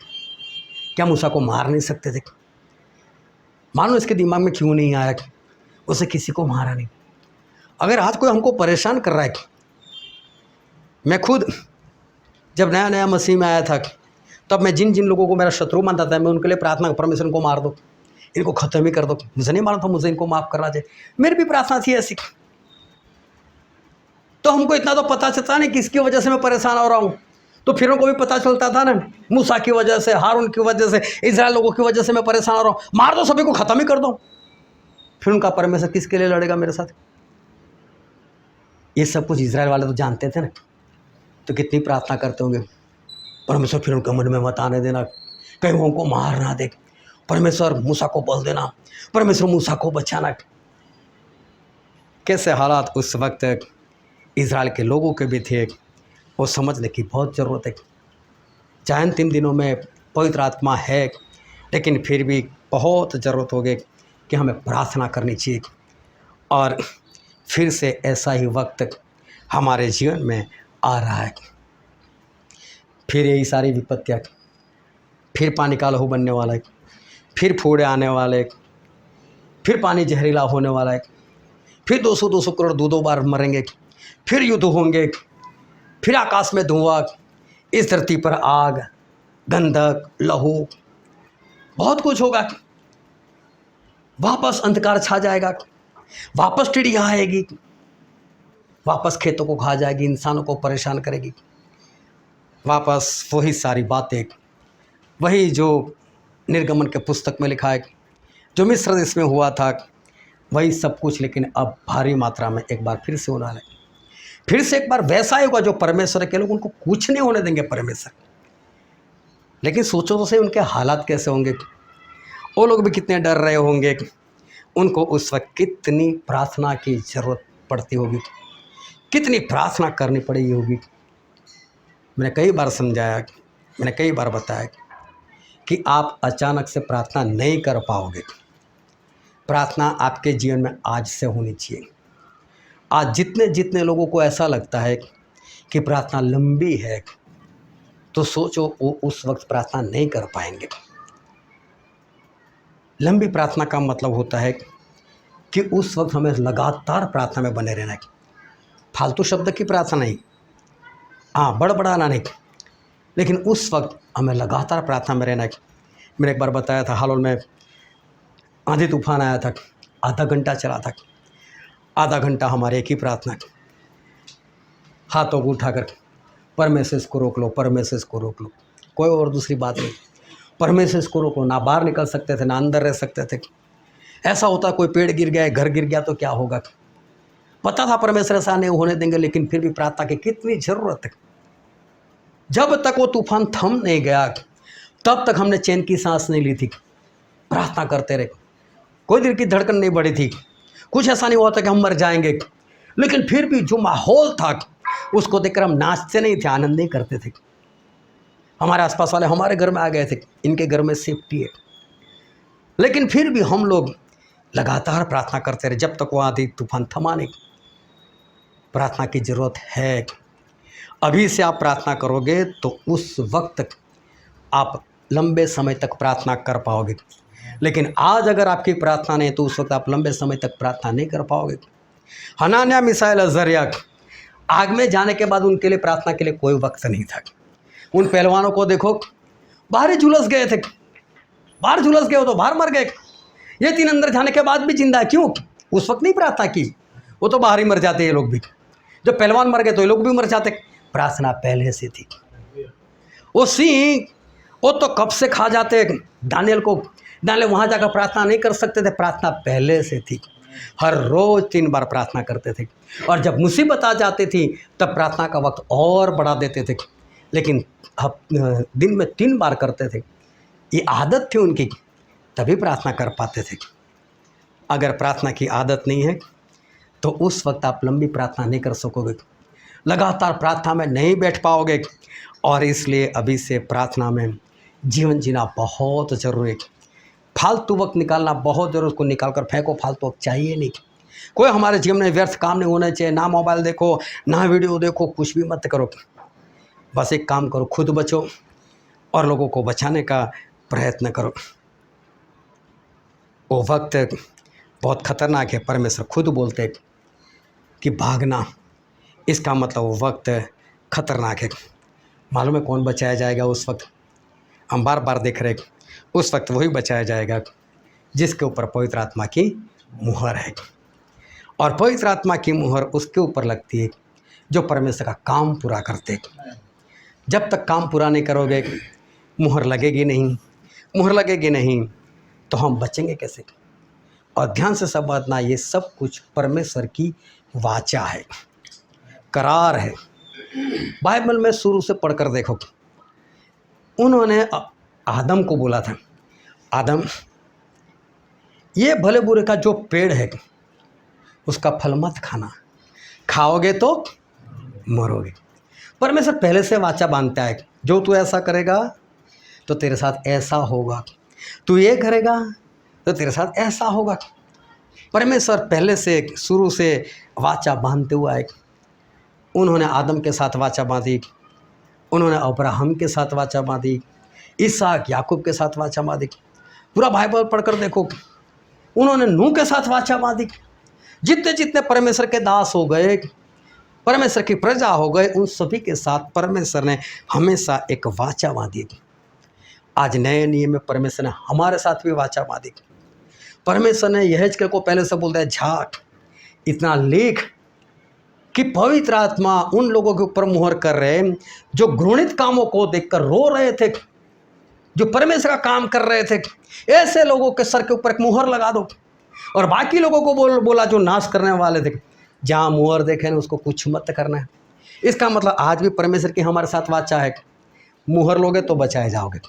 क्या मूसा को मार नहीं सकते थे? मानो इसके दिमाग में क्यों नहीं आया कि उसे किसी को मारा नहीं। अगर आज कोई हमको परेशान कर रहा है, मैं खुद जब नया मसीह में आया था तब मैं जिन लोगों को मेरा शत्रु मानता था, मैं उनके लिए प्रार्थना, परमेश्वर को मार दो, इनको ख़त्म ही कर दो। मुझे नहीं मालूम था मुझे इनको माफ़ करना चाहिए, मेरी भी प्रार्थना थी ऐसी। तो हमको इतना तो पता चलता नहीं किसकी वजह से मैं परेशान हो रहा हूँ। तो फिर उनको भी पता चलता था ना, मूसा की वजह से, हारून की वजह से, इजराइल लोगों की वजह से मैं परेशान हो रहा हूँ, मार दो सभी को, ख़त्म ही कर दो। फिर उनका परमेश्वर किसके लिए लड़ेगा मेरे साथ? ये सब कुछ इजराइल वाले तो जानते थे ना, तो कितनी प्रार्थना करते होंगे, परमेश्वर फिर उनके मन में मत आने देना, कहीं वो उनको मार ना दे, परमेश्वर मूसा को बोल देना, परमेश्वर मूसा को बचाना। कैसे हालात उस वक्त इजराइल के लोगों के भी थे, वो समझने की बहुत ज़रूरत है। चाहे अंतिम दिनों में पवित्र आत्मा है, लेकिन फिर भी बहुत ज़रूरत होगी कि हमें प्रार्थना करनी चाहिए। और फिर से ऐसा ही वक्त हमारे जीवन में आ रहा है, फिर यही सारी विपत्तियाँ, फिर पानी का लहू बनने वाला है, फिर फोड़े आने वाले, फिर पानी जहरीला होने वाला है, फिर 200 करोड़ दो बार मरेंगे, फिर युद्ध होंगे, फिर आकाश में धुआं, इस धरती पर आग, गंधक, लहू, बहुत कुछ होगा। वापस अंधकार छा जाएगा, वापस चिड़िया आएगी, वापस खेतों को खा जाएगी, इंसानों को परेशान करेगी, वापस वही सारी बातें, वही जो निर्गमन के पुस्तक में लिखा है, जो मिस्र देश में हुआ था, वही सब कुछ, लेकिन अब भारी मात्रा में एक बार फिर से होने वाला है। फिर से एक बार वैसा ही होगा जो परमेश्वर के लोग, उनको कुछ नहीं होने देंगे परमेश्वर। लेकिन सोचो तो सही, उनके हालात कैसे होंगे, वो लोग भी कितने डर रहे होंगे, उनको उस वक्त कितनी प्रार्थना की ज़रूरत पड़ती होगी, कितनी प्रार्थना करनी पड़ेगी होगी। मैंने कई बार समझाया, मैंने कई बार बताया कि आप अचानक से प्रार्थना नहीं कर पाओगे। प्रार्थना आपके जीवन में आज से होनी चाहिए। आज जितने लोगों को ऐसा लगता है कि प्रार्थना लंबी है, तो सोचो वो उस वक्त प्रार्थना नहीं कर पाएंगे। लंबी प्रार्थना का मतलब होता है कि उस वक्त हमें लगातार प्रार्थना में बने रहना है, फालतू शब्द की प्रार्थना नहीं, हाँ बड़बड़ाना नहीं, लेकिन उस वक्त हमें लगातार प्रार्थना में रहना है। मैंने एक बार बताया था, हालोल में आंधी तूफान आया था, आधा घंटा चला था, आधा घंटा हमारे एक ही प्रार्थना, हाथों को उठाकर परमेश्वर को रोक लो, परमेश्वर को रोक लो, कोई और दूसरी बात नहीं, परमेश्वर को रोक लो। ना बाहर निकल सकते थे, ना अंदर रह सकते थे। ऐसा होता कोई पेड़ गिर गया, घर गिर गया तो क्या होगा, पता था परमेश्वर ऐसा नहीं होने देंगे, लेकिन फिर भी प्रार्थना की कितनी ज़रूरत है। जब तक वो तूफान थम नहीं गया तब तक हमने चैन की सांस नहीं ली थी, प्रार्थना करते रहे, कोई दिल की धड़कन नहीं बढ़ी थी, कुछ ऐसा नहीं हुआ था कि हम मर जाएंगे, लेकिन फिर भी जो माहौल था उसको देखकर हम नाचते नहीं थे, आनंद नहीं करते थे। हमारे आसपास वाले हमारे घर में आ गए थे, इनके घर में सेफ्टी है, लेकिन फिर भी हम लोग लगातार प्रार्थना करते रहे जब तक वो आंधी तूफान थमा नहीं। प्रार्थना की ज़रूरत है। अभी से आप प्रार्थना करोगे तो उस वक्त आप लंबे समय तक प्रार्थना कर पाओगे। लेकिन आज अगर आपकी प्रार्थना नहीं तो उस वक्त आप लंबे समय तक प्रार्थना नहीं कर पाओगे। हनान्याह मिसाएल अज़रिया आग में जाने के बाद उनके लिए प्रार्थना के लिए कोई वक्त नहीं था। उन पहलवानों को देखो, बाहर ही झुलस गए थे, बाहर झुलस गए हो तो बाहर मर गए। ये 3 अंदर जाने के बाद भी जिंदा है, क्यों? उस वक्त नहीं प्रार्थना की, वो तो बाहर ही मर जाते ये लोग भी। जब पहलवान मर गए तो ये लोग भी मर जाते। प्रार्थना पहले से थी। वो सिंह वो तो कब से खा जाते दानियल को। दानियल वहाँ जाकर प्रार्थना नहीं कर सकते थे, प्रार्थना पहले से थी। हर रोज़ 3 बार प्रार्थना करते थे, और जब मुसीबत आ जाती थी तब प्रार्थना का वक्त और बढ़ा देते थे। लेकिन दिन में 3 बार करते थे, ये आदत थी उनकी, तभी प्रार्थना कर पाते थे। अगर प्रार्थना की आदत नहीं है तो उस वक्त आप लंबी प्रार्थना नहीं कर सकोगे, लगातार प्रार्थना में नहीं बैठ पाओगे। और इसलिए अभी से प्रार्थना में जीवन जीना बहुत ज़रूरी है। फालतू वक्त निकालना बहुत ज़रूरी, उसको निकाल कर फेंको, फालतू वक्त चाहिए नहीं। कोई हमारे जीवन में व्यर्थ काम नहीं होना चाहिए। ना मोबाइल देखो, ना वीडियो देखो, कुछ भी मत करो। बस एक काम करो, खुद बचो और लोगों को बचाने का प्रयत्न करो। वो वक्त बहुत ख़तरनाक है। परमेश्वर खुद बोलते हैं कि भागना, इसका मतलब वो वक्त ख़तरनाक है। मालूम है कौन बचाया जाएगा उस वक्त? हम बार बार देख रहे हैं, उस वक्त वही बचाया जाएगा जिसके ऊपर पवित्र आत्मा की मुहर है। और पवित्र आत्मा की मुहर उसके ऊपर लगती है जो परमेश्वर का काम पूरा करते। जब तक काम पूरा नहीं करोगे, मुहर लगेगी नहीं। मुहर लगेगी नहीं तो हम बचेंगे कैसे? और ध्यान से सब बातना, ये सब कुछ परमेश्वर की वाचा है, करार है। बाइबल में शुरू से पढ़कर देखो, उन्होंने आदम को बोला था, आदम ये भले बुरे का जो पेड़ है उसका फल मत खाना, खाओगे तो मरोगे। परमेश्वर पहले से वाचा बांधता है, जो तू ऐसा करेगा तो तेरे साथ ऐसा होगा, तू ये करेगा तो तेरे साथ ऐसा होगा। परमेश्वर पहले से शुरू से वाचा बांधते हुआ है। उन्होंने आदम के साथ वाचा बांधी, उन्होंने अब्राहम के साथ वाचा बांधी, इसहाक याकूब के साथ वाचा बांधी। पूरा बाइबल पढ़कर देखो, उन्होंने नूह के साथ वाचा बांधी। जितने जितने परमेश्वर के दास हो गए, परमेश्वर की प्रजा हो गए, उन सभी के साथ परमेश्वर ने हमेशा एक वाचा बांधी। आज नए नियम में परमेश्वर ने हमारे साथ भी वाचा बांधी। परमेश्वर ने यहेजकेल को पहले से बोलता है, झाट इतना लेख कि पवित्र आत्मा उन लोगों के ऊपर मुहर कर रहे हैं जो घृणित कामों को देखकर रो रहे थे, जो परमेश्वर का काम कर रहे थे। ऐसे लोगों के सर के ऊपर एक मुहर लगा दो। और बाकी लोगों को बोला जो नाश करने वाले थे, जहाँ मुहर देखे ना उसको कुछ मत करना है। इसका मतलब आज भी परमेश्वर की हमारे साथ वाचा है, मुहर लोगे तो बचाए जाओगे।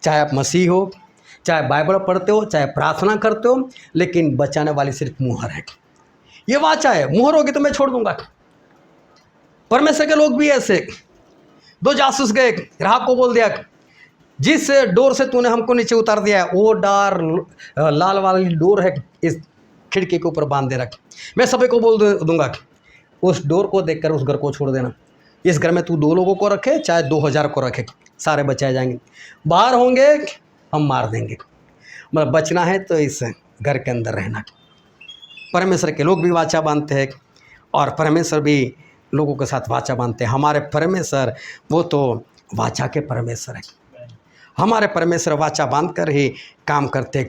चाहे आप मसीह हो, चाहे बाइबल पढ़ते हो, चाहे प्रार्थना करते हो, लेकिन बचाने वाली सिर्फ मुहर है। ये वाचा है, मुहर होगी तो मैं छोड़ दूंगा। परमेश्वर के लोग भी ऐसे, 2 जासूस गए, ग्राहक को बोल दिया, जिस डोर से तूने हमको नीचे उतार दिया है वो डार लाल वाली डोर है, इस खिड़की के ऊपर बांध दे रख। मैं सभी को बोल दूंगा उस डोर को देखकर उस घर को छोड़ देना। इस घर में तू 2 लोगों को रखे, चाहे 2000 को रखे, सारे बचाए जाएंगे। बाहर होंगे हम मार देंगे। मतलब बचना है तो इस घर के अंदर रहना। परमेश्वर के लोग भी वाचा बांधते हैं और परमेश्वर भी लोगों के साथ वाचा बांधते हैं। हमारे परमेश्वर वो तो वाचा के परमेश्वर है। हमारे परमेश्वर वाचा बांध कर ही काम करते।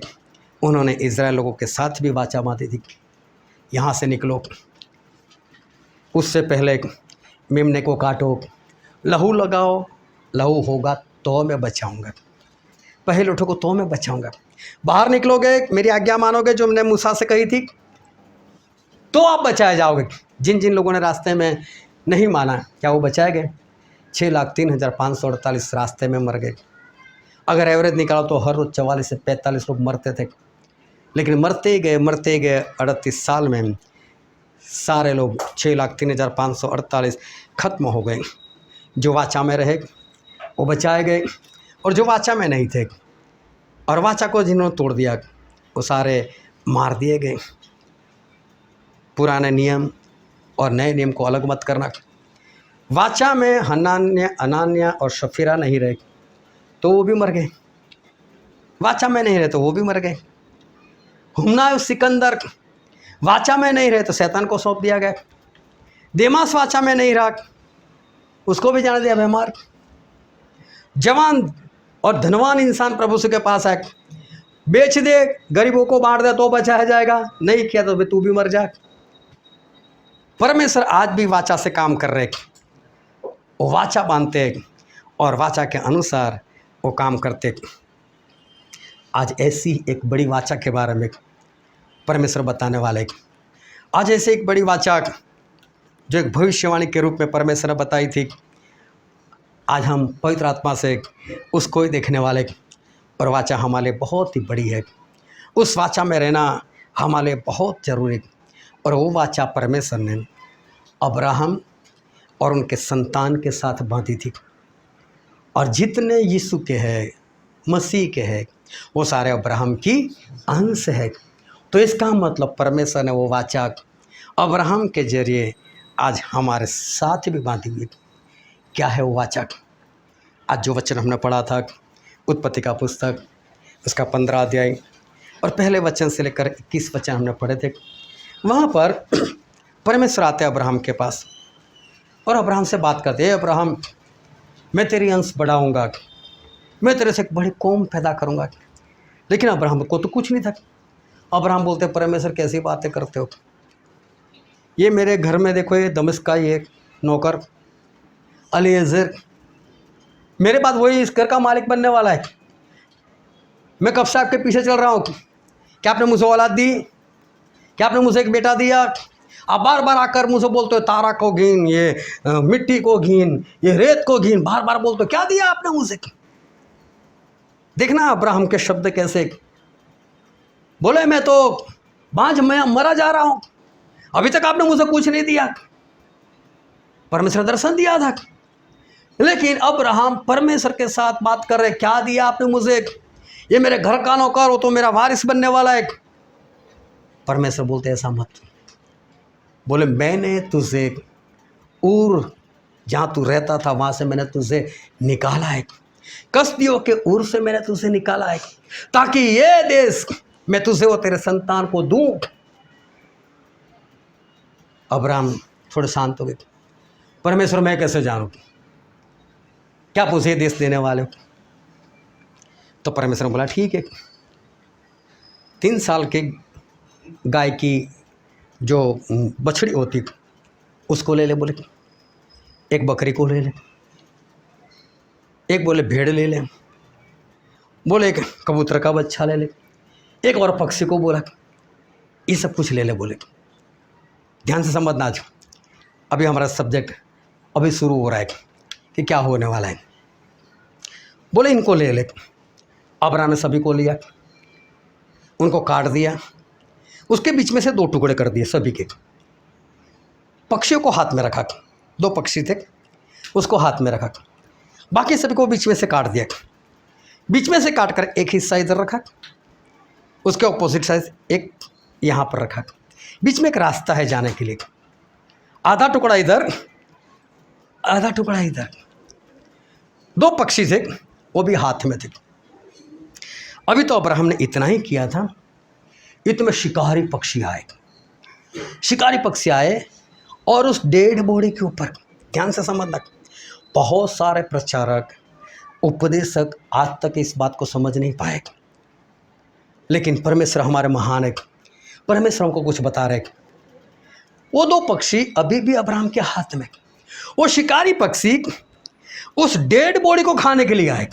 उन्होंने इज़राइल लोगों के साथ भी वाचा बांधी थी, यहाँ से निकलो, उससे पहले मेमने को काटो, लहू लगाओ, लहू होगा तो मैं बचाऊंगा, पहले उठोगे तो मैं बचाऊंगा। बाहर निकलोगे, मेरी आज्ञा मानोगे जो मैंने मूसा से कही थी, तो आप बचाए जाओगे। जिन जिन लोगों ने रास्ते में नहीं माना, क्या वो बचाए गए? 6,03,548 रास्ते में मर गए। अगर एवरेज निकालो तो हर रोज़ 44 से 45 लोग मरते थे। लेकिन मरते ही गए 38 साल में सारे लोग 6,03,548 खत्म हो गए। जो वाचा में रहे वो बचाए गए, और जो वाचा में नहीं थे और वाचा को जिन्होंने तोड़ दिया वो सारे मार दिए गए। पुराने नियम और नए नियम को अलग मत करना। वाचा में हनान्याह, अनान्याह और शफीरा नहीं रहे, तो वो भी मर गए, वाचा में नहीं रहे तो वो भी मर गए। हुमनाय सिकंदर वाचा में नहीं रहे तो शैतान को सौंप दिया गया। देमास वाचा में नहीं रहा, उसको भी जाने दिया बेमार। जवान और धनवान इंसान प्रभु के पास आए, बेच दे, गरीबों को बांट दे तो बचाया जाएगा, नहीं किया तो तू भी मर जा। परमेश्वर आज भी वाचा से काम कर रहे, वो वाचा बांधते और वाचा के अनुसार वो काम करते। आज ऐसी एक बड़ी वाचा के बारे में परमेश्वर बताने वाले। आज ऐसे एक बड़ी वाचा जो एक भविष्यवाणी के रूप में परमेश्वर ने बताई थी, आज हम पवित्र आत्मा से उसको ही देखने वाले। और वाचा हमारे लिए बहुत ही बड़ी है, उस वाचा में रहना हमारे लिए बहुत ज़रूरी। और वो वाचा परमेश्वर ने अब्राहम और उनके संतान के साथ बांधी थी। और जितने यीशु के हैं, मसीह के हैं, वो सारे अब्राहम की अंश है। तो इसका मतलब परमेश्वर ने वो वाचा अब्राहम के जरिए आज हमारे साथ भी बांधी हुई। क्या है वो वाचा? आज जो वचन हमने पढ़ा था उत्पत्ति का पुस्तक, उसका 15 अध्याय और पहले वचन से लेकर 21 वचन हमने पढ़े थे। वहाँ पर परमेश्वर आते अब्राहम के पास और अब्राहम से बात करते, अब्राहम मैं तेरी अंश बढ़ाऊँगा, मैं तेरे से एक बड़ी कौम पैदा करूँगा। लेकिन अब्राहम को तो कुछ नहीं था। अब्राहम बोलते, परमेश्वर कैसी बातें करते हो? ये मेरे घर में देखो, ये दमिश्क का ये नौकर अलीएज़र, मेरे बाद वही इस घर का मालिक बनने वाला है। मैं कब से आपके पीछे चल रहा हूँ? क्या आपने मुझे औलाद दी? क्या आपने मुझे एक बेटा दिया? आप बार बार आकर मुझे बोलते हो तारा को गिन, ये मिट्टी को गिन, ये रेत को गिन, बार बार बोलते हो, क्या दिया आपने मुझे? देखना अब्राहम के शब्द कैसे बोले, मैं तो बांझ मैं मरा जा रहा हूँ, अभी तक आपने मुझे कुछ नहीं दिया। परमेश्वर दर्शन दिया था, लेकिन अब्राहम परमेश्वर के साथ बात कर रहे, क्या दिया आपने मुझे? ये मेरे घर का नौकर, वो तो मेरा वारिस बनने वाला है। परमेश्वर बोलते ऐसा मत, बोले मैंने तुझे ऊर जहाँ तू रहता था वहाँ से मैंने तुझे निकाला है, कसदियों के ऊर से मैंने तुझे निकाला है, ताकि ये देश मैं तुझे वो तेरे संतान को दूं। अब्राहम थोड़े शांत हो गए। परमेश्वर मैं कैसे जानूं क्या आप उसे देश देने वाले हो? तो परमेश्वर ने बोला ठीक है, 3 साल के गाय की जो बछड़ी होती उसको ले ले, बोले एक बकरी को ले ले, एक बोले भेड़ ले ले, बोले एक कबूतर का बच्चा ले ले, एक और पक्षी को बोला ये सब कुछ ले ले। बोले ध्यान से समझना, आज अभी हमारा सब्जेक्ट अभी शुरू हो रहा है कि क्या होने वाला है। बोले इनको ले ले। अब्राहम ने सभी को लिया, उनको काट दिया, उसके बीच में से 2 टुकड़े कर दिए सभी के। पक्षियों को हाथ में रखा, 2 पक्षी थे उसको हाथ में रखा, बाकी सभी को बीच में से काट दिया। बीच में से काट कर एक हिस्सा इधर रखा, उसके ऑपोजिट साइड एक यहाँ पर रखा, बीच में एक रास्ता है जाने के लिए, आधा टुकड़ा इधर आधा टुकड़ा इधर। 2 पक्षी थे वो भी हाथ में थे। अभी तो अब्राहम ने इतना ही किया था, इतने शिकारी पक्षी आए, शिकारी पक्षी आए और उस डेड बॉडी के ऊपर, ध्यान से समझना, बहुत सारे प्रचारक उपदेशक आज तक इस बात को समझ नहीं पाए, लेकिन परमेश्वर हमारे महान है, परमेश्वर हमको कुछ बता रहे। वो 2 पक्षी अभी भी अब्राहम के हाथ में, वो शिकारी पक्षी उस डेड बॉडी को खाने के लिए आए,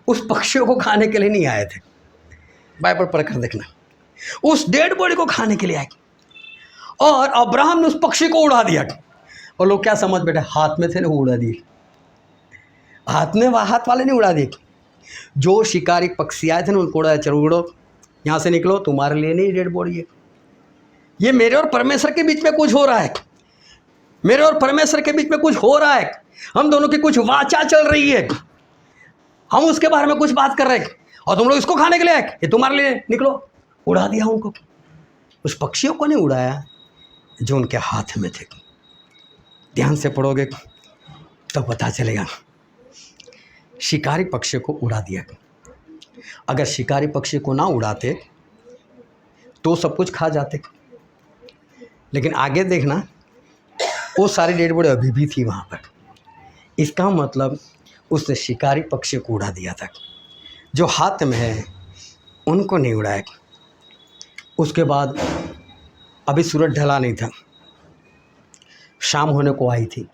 उस पक्षियों को खाने के लिए नहीं आए थे। बाइबल पढ़कर देखना, उस डेड बॉडी को खाने के लिए आए और अब्राहम ने उस पक्षी को उड़ा दिया। और लोग क्या समझ बैठे, हाथ में थे ना, उड़ा दिए। हाथ वाले नहीं उड़ा दिए, जो शिकारी पक्षी आए थे ना उनको उड़ाया, चलो उड़ो यहाँ से निकलो, तुम्हारे लिए नहीं डेड बॉडी है। ये मेरे और परमेश्वर के बीच में कुछ हो रहा है, मेरे और परमेश्वर के बीच में कुछ हो रहा है, हम दोनों की कुछ वाचा चल रही है, हम उसके बारे में कुछ बात कर रहे हैं और तुम लोग इसको खाने के लिए आए, ये तुम्हारे लिए, निकलो। उड़ा दिया उनको। उस पक्षियों को नहीं उड़ाया जो उनके हाथ में थे। ध्यान से पढ़ोगे तो पता चलेगा। शिकारी पक्षी को उड़ा दिया। अगर शिकारी पक्षी को ना उड़ाते तो सब कुछ खा जाते, लेकिन आगे देखना वो सारी डेड बॉडी अभी भी थी वहाँ पर। इसका मतलब उसने शिकारी पक्षी को उड़ा दिया था। जो हाथ में है उनको नहीं उड़ाया। उसके बाद अभी सूरज ढला नहीं था, शाम होने को आई थी,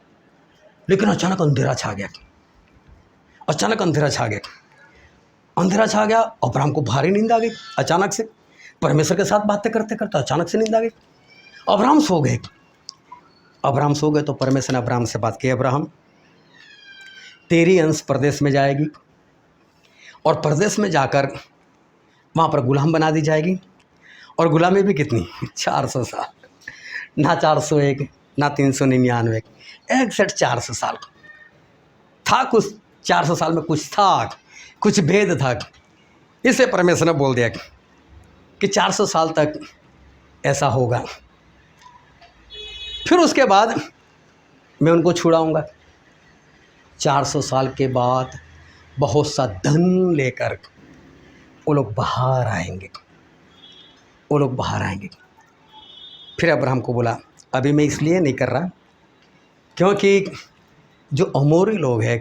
लेकिन अचानक अंधेरा छा गया। अचानक अंधेरा छा गया। अंधेरा छा गया। अब्राहम को भारी नींद आ गई। अचानक से परमेश्वर के साथ बातें करते करते अचानक से नींद आ गई। अब्राहम सो गए। अब्राहम सो गए तो परमेश्वर ने अब्राहम से बात की, अब्राहम तेरी अंश प्रदेश में जाएगी और प्रदेश में जाकर वहाँ पर गुलाम बना दी जाएगी। और गुलामी भी कितनी? 400 साल। ना 401 ना 399, 400 साल था। कुछ 400 साल में कुछ था, कुछ भेद था। इसे परमेश्वर ने बोल दिया कि 400 साल तक ऐसा होगा, फिर उसके बाद मैं उनको छुड़ाऊंगा। 400 साल के बाद बहुत सा धन लेकर वो लोग बाहर आएंगे। वो लोग बाहर आएंगे। फिर अब्राहम को बोला, अभी मैं इसलिए नहीं कर रहा क्योंकि जो अमोरी लोग हैं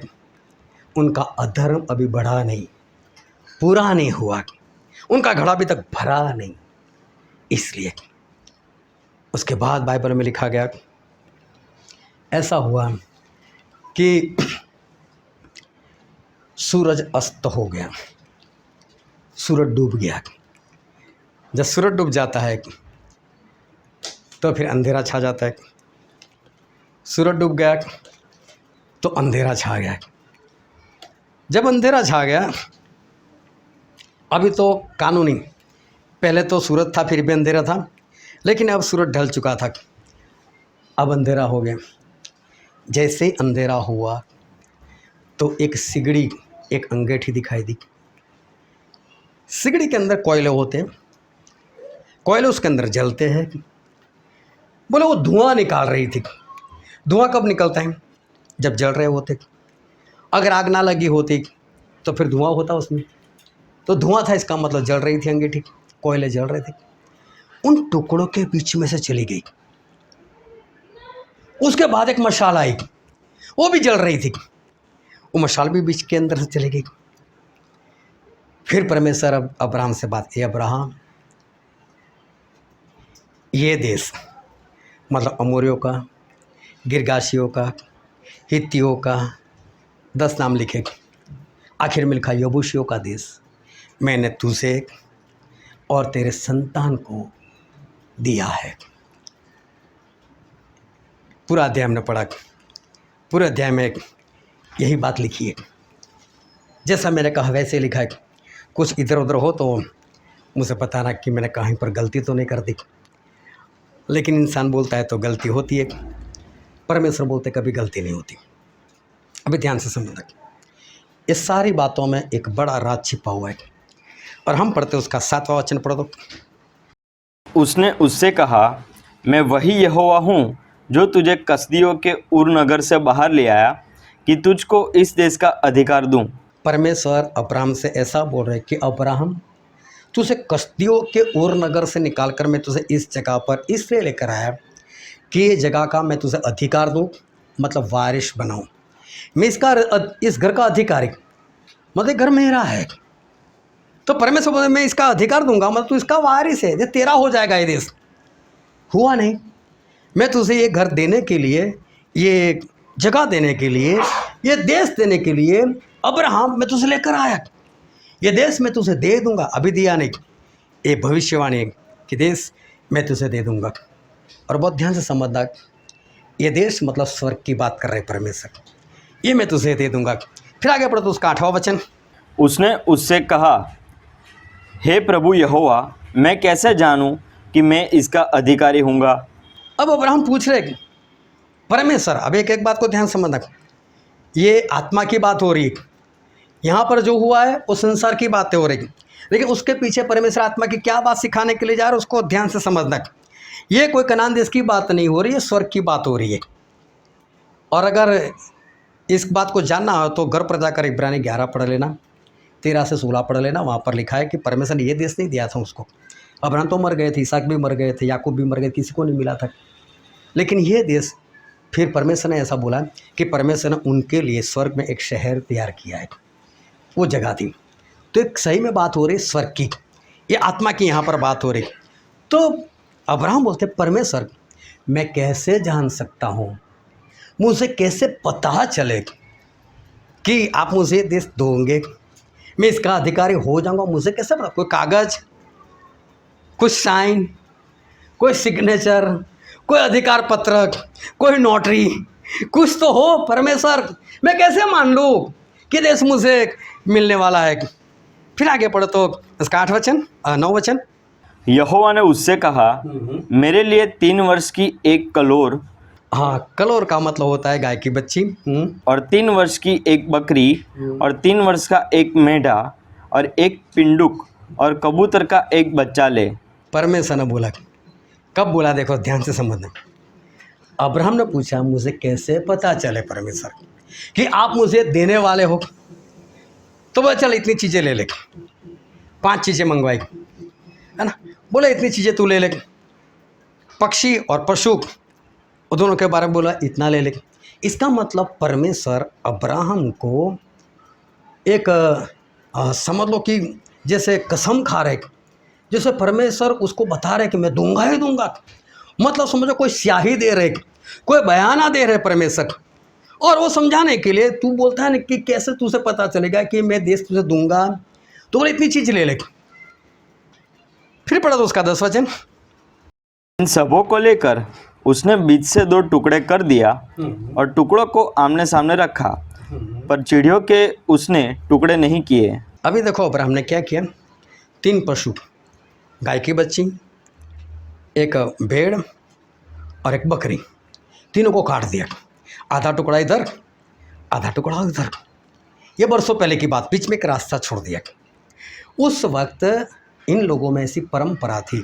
उनका अधर्म अभी बढ़ा नहीं, पूरा नहीं हुआ, उनका घड़ा अभी तक भरा नहीं, इसलिए। उसके बाद बाइबल में लिखा गया, ऐसा हुआ कि सूरज अस्त हो गया, सूरज डूब गया। जब सूरज डूब जाता है तो फिर अंधेरा छा जाता है। सूरज डूब गया तो अंधेरा छा गया। जब अंधेरा छा गया, अभी तो कानूनी, पहले तो सूरज था फिर भी अंधेरा था, लेकिन अब सूरज ढल चुका था, अब अंधेरा हो गया। जैसे ही अंधेरा हुआ तो एक सिगड़ी, एक अंगीठी दिखाई दी। सिगड़ी के अंदर कोयले होते हैं, कोयले उसके अंदर जलते हैं। बोले वो धुआं निकाल रही थी। धुआं कब निकलता है? जब जल रहे होते। अगर आग ना लगी होती तो फिर धुआं होता उसमें, तो धुआं था, इसका मतलब जल रही थी अंगीठी, कोयले जल रहे थे। उन टुकड़ों के बीच में से चली गई। उसके बाद एक मशाल आई, वो भी जल रही थी, वो मशाल भी बीच के अंदर से चली गई। फिर परमेश्वर अब अब्राहम से बात की, अब्राहम ये देश, मतलब अमोरियों का, गिरगाशियों का, हित्तियों का, 10 नाम लिखे, आखिर में लिखा यबूसियों का देश, मैंने तुझे और तेरे संतान को दिया है। पूरा अध्याय हमने पढ़ा, पूरे अध्याय में यही बात लिखी है। जैसा मैंने कहा वैसे लिखा है। कुछ इधर उधर हो तो मुझे बताना कि मैंने कहीं पर गलती तो नहीं कर दी, लेकिन इंसान बोलता है तो गलती होती है, परमेश्वर बोलते कभी गलती नहीं होती। अभी ध्यान से समझना, इस सारी बातों में एक बड़ा राज छिपा हुआ है, और हम पढ़ते उसका 7वां वचन पढ़ दो। उसने उससे कहा, मैं वही यहोवा हूँ जो तुझे कसदियों के उर नगर से बाहर ले आया कि तुझको इस देश का अधिकार दूँ। परमेश्वर अब्राहम से ऐसा बोल रहे कि अब्राहम, तुझे कसदियों के उर नगर से निकाल कर मैं तुझे इस जगह पर इसलिए लेकर आया कि ये जगह का मैं तुझे अधिकार दूँ, मतलब वारिस बनाऊँ। मैं इस घर का अधिकारी, मतलब घर मेरा है। तो परमेश्वर बोले मैं इसका अधिकार दूंगा, मतलब तू इसका वारिस है, ये तेरा हो जाएगा। ये देश हुआ नहीं, मैं तुझे ये घर देने के लिए, ये जगह देने के लिए, ये देश देने के लिए अब्राहम मैं तुझे लेकर आया। ये देश मैं तुझे दे दूंगा, अभी दिया नहीं, ये भविष्यवाणी है कि देश मैं तुझे दे दूंगा। और बहुत ध्यान से समझना, ये देश मतलब स्वर्ग की बात कर रहे परमेश्वर, ये मैं तुझे दे दूंगा। फिर आगे पढ़ो तो उसका 8वां वचन। उसने उससे कहा, हे प्रभु यहोवा, मैं कैसे जानूं कि मैं इसका अधिकारी हूँगा? अब अब्राहम पूछ रहे कि परमेश्वर, अब एक बात को ध्यान समझना, ये आत्मा की बात हो रही है, यहाँ पर जो हुआ है वो संसार की बातें हो रही, लेकिन उसके पीछे परमेश्वर आत्मा की क्या बात सिखाने के लिए जा रहा है उसको ध्यान से समझना। ये कोई कनान देश की बात नहीं हो रही है, स्वर्ग की बात हो रही है। और अगर इस बात को जानना हो तो घर पर जाकर इब्रानी 11 पढ़ लेना, 13 से 16 पढ़ लेना। वहाँ पर लिखा है कि परमेश्वर ने ये देश नहीं दिया था उसको। अब्राहम तो मर गए थे, इसहाक भी मर गए थे, याकूब भी मर गए, किसी को नहीं मिला था। लेकिन ये देश फिर परमेश्वर ने ऐसा बोला कि परमेश्वर ने उनके लिए स्वर्ग में एक शहर तैयार किया है, वो जगह थी। तो एक सही में बात हो रही स्वर्ग की, ये आत्मा की यहाँ पर बात हो रही। तो अब्राहम बोलते परमेश्वर मैं कैसे जान सकता हूँ, मुझे कैसे पता चले कि आप मुझे देश दोगे, मैं इसका अधिकारी हो जाऊंगा, मुझे कैसे पता? कोई कागज, कुछ साइन, कोई सिग्नेचर, कोई अधिकार पत्रक, कोई नोटरी, कुछ तो हो परमेश्वर, मैं कैसे मान लूँ कि देश मुझे मिलने वाला है। फिर आगे पढ़ो तो इसका 8 वचन 9 वचन। यहोवा ने उससे कहा, मेरे लिए 3 वर्ष की एक कलोर हाँ, कलोर का मतलब होता है गाय की बच्ची। और 3 वर्ष की एक बकरी और 3 वर्ष का एक मेढ़ा और एक पिंडुक और कबूतर का एक बच्चा ले। परमेश्वर ने बोला, कब बोला देखो ध्यान से समझना। अब्राहम ने पूछा मुझे कैसे पता चले परमेश्वर कि आप मुझे देने वाले हो? तो बोला चल इतनी चीज़ें ले ले, 5 चीज़ें मंगवाई, है ना। बोला इतनी चीज़ें तू ले ले, पक्षी और पशु वो दोनों के बारे में बोला इतना ले ले। इसका मतलब परमेश्वर अब्राहम को एक समझ लो कि जैसे कसम खा रहे, जैसे परमेश्वर उसको बता रहे कि मैं दूंगा ही दूंगा। मतलब समझो कोई स्याही दे रहे, कोई बयाना दे रहे परमेश्वर, और वो समझाने के लिए तू बोलता है ना कि कैसे तुझे पता चलेगा कि मैं देश तुझे दूंगा, तो बोले इतनी चीज़ ले ले। फिर पढ़ा तो उसका 10 वचन। इन सबों को लेकर उसने बीच से 2 टुकड़े कर दिया और टुकड़ों को आमने सामने रखा, पर चिड़ियों के उसने टुकड़े नहीं किए। अभी देखो अब्राहम ने क्या किया, 3 पशु, गाय की बच्ची, एक भेड़ और एक बकरी, तीनों को काट दिया, आधा टुकड़ा इधर आधा टुकड़ा उधर। ये बरसों पहले की बात, बीच में एक रास्ता छोड़ दिया। उस वक्त इन लोगों में ऐसी परंपरा थी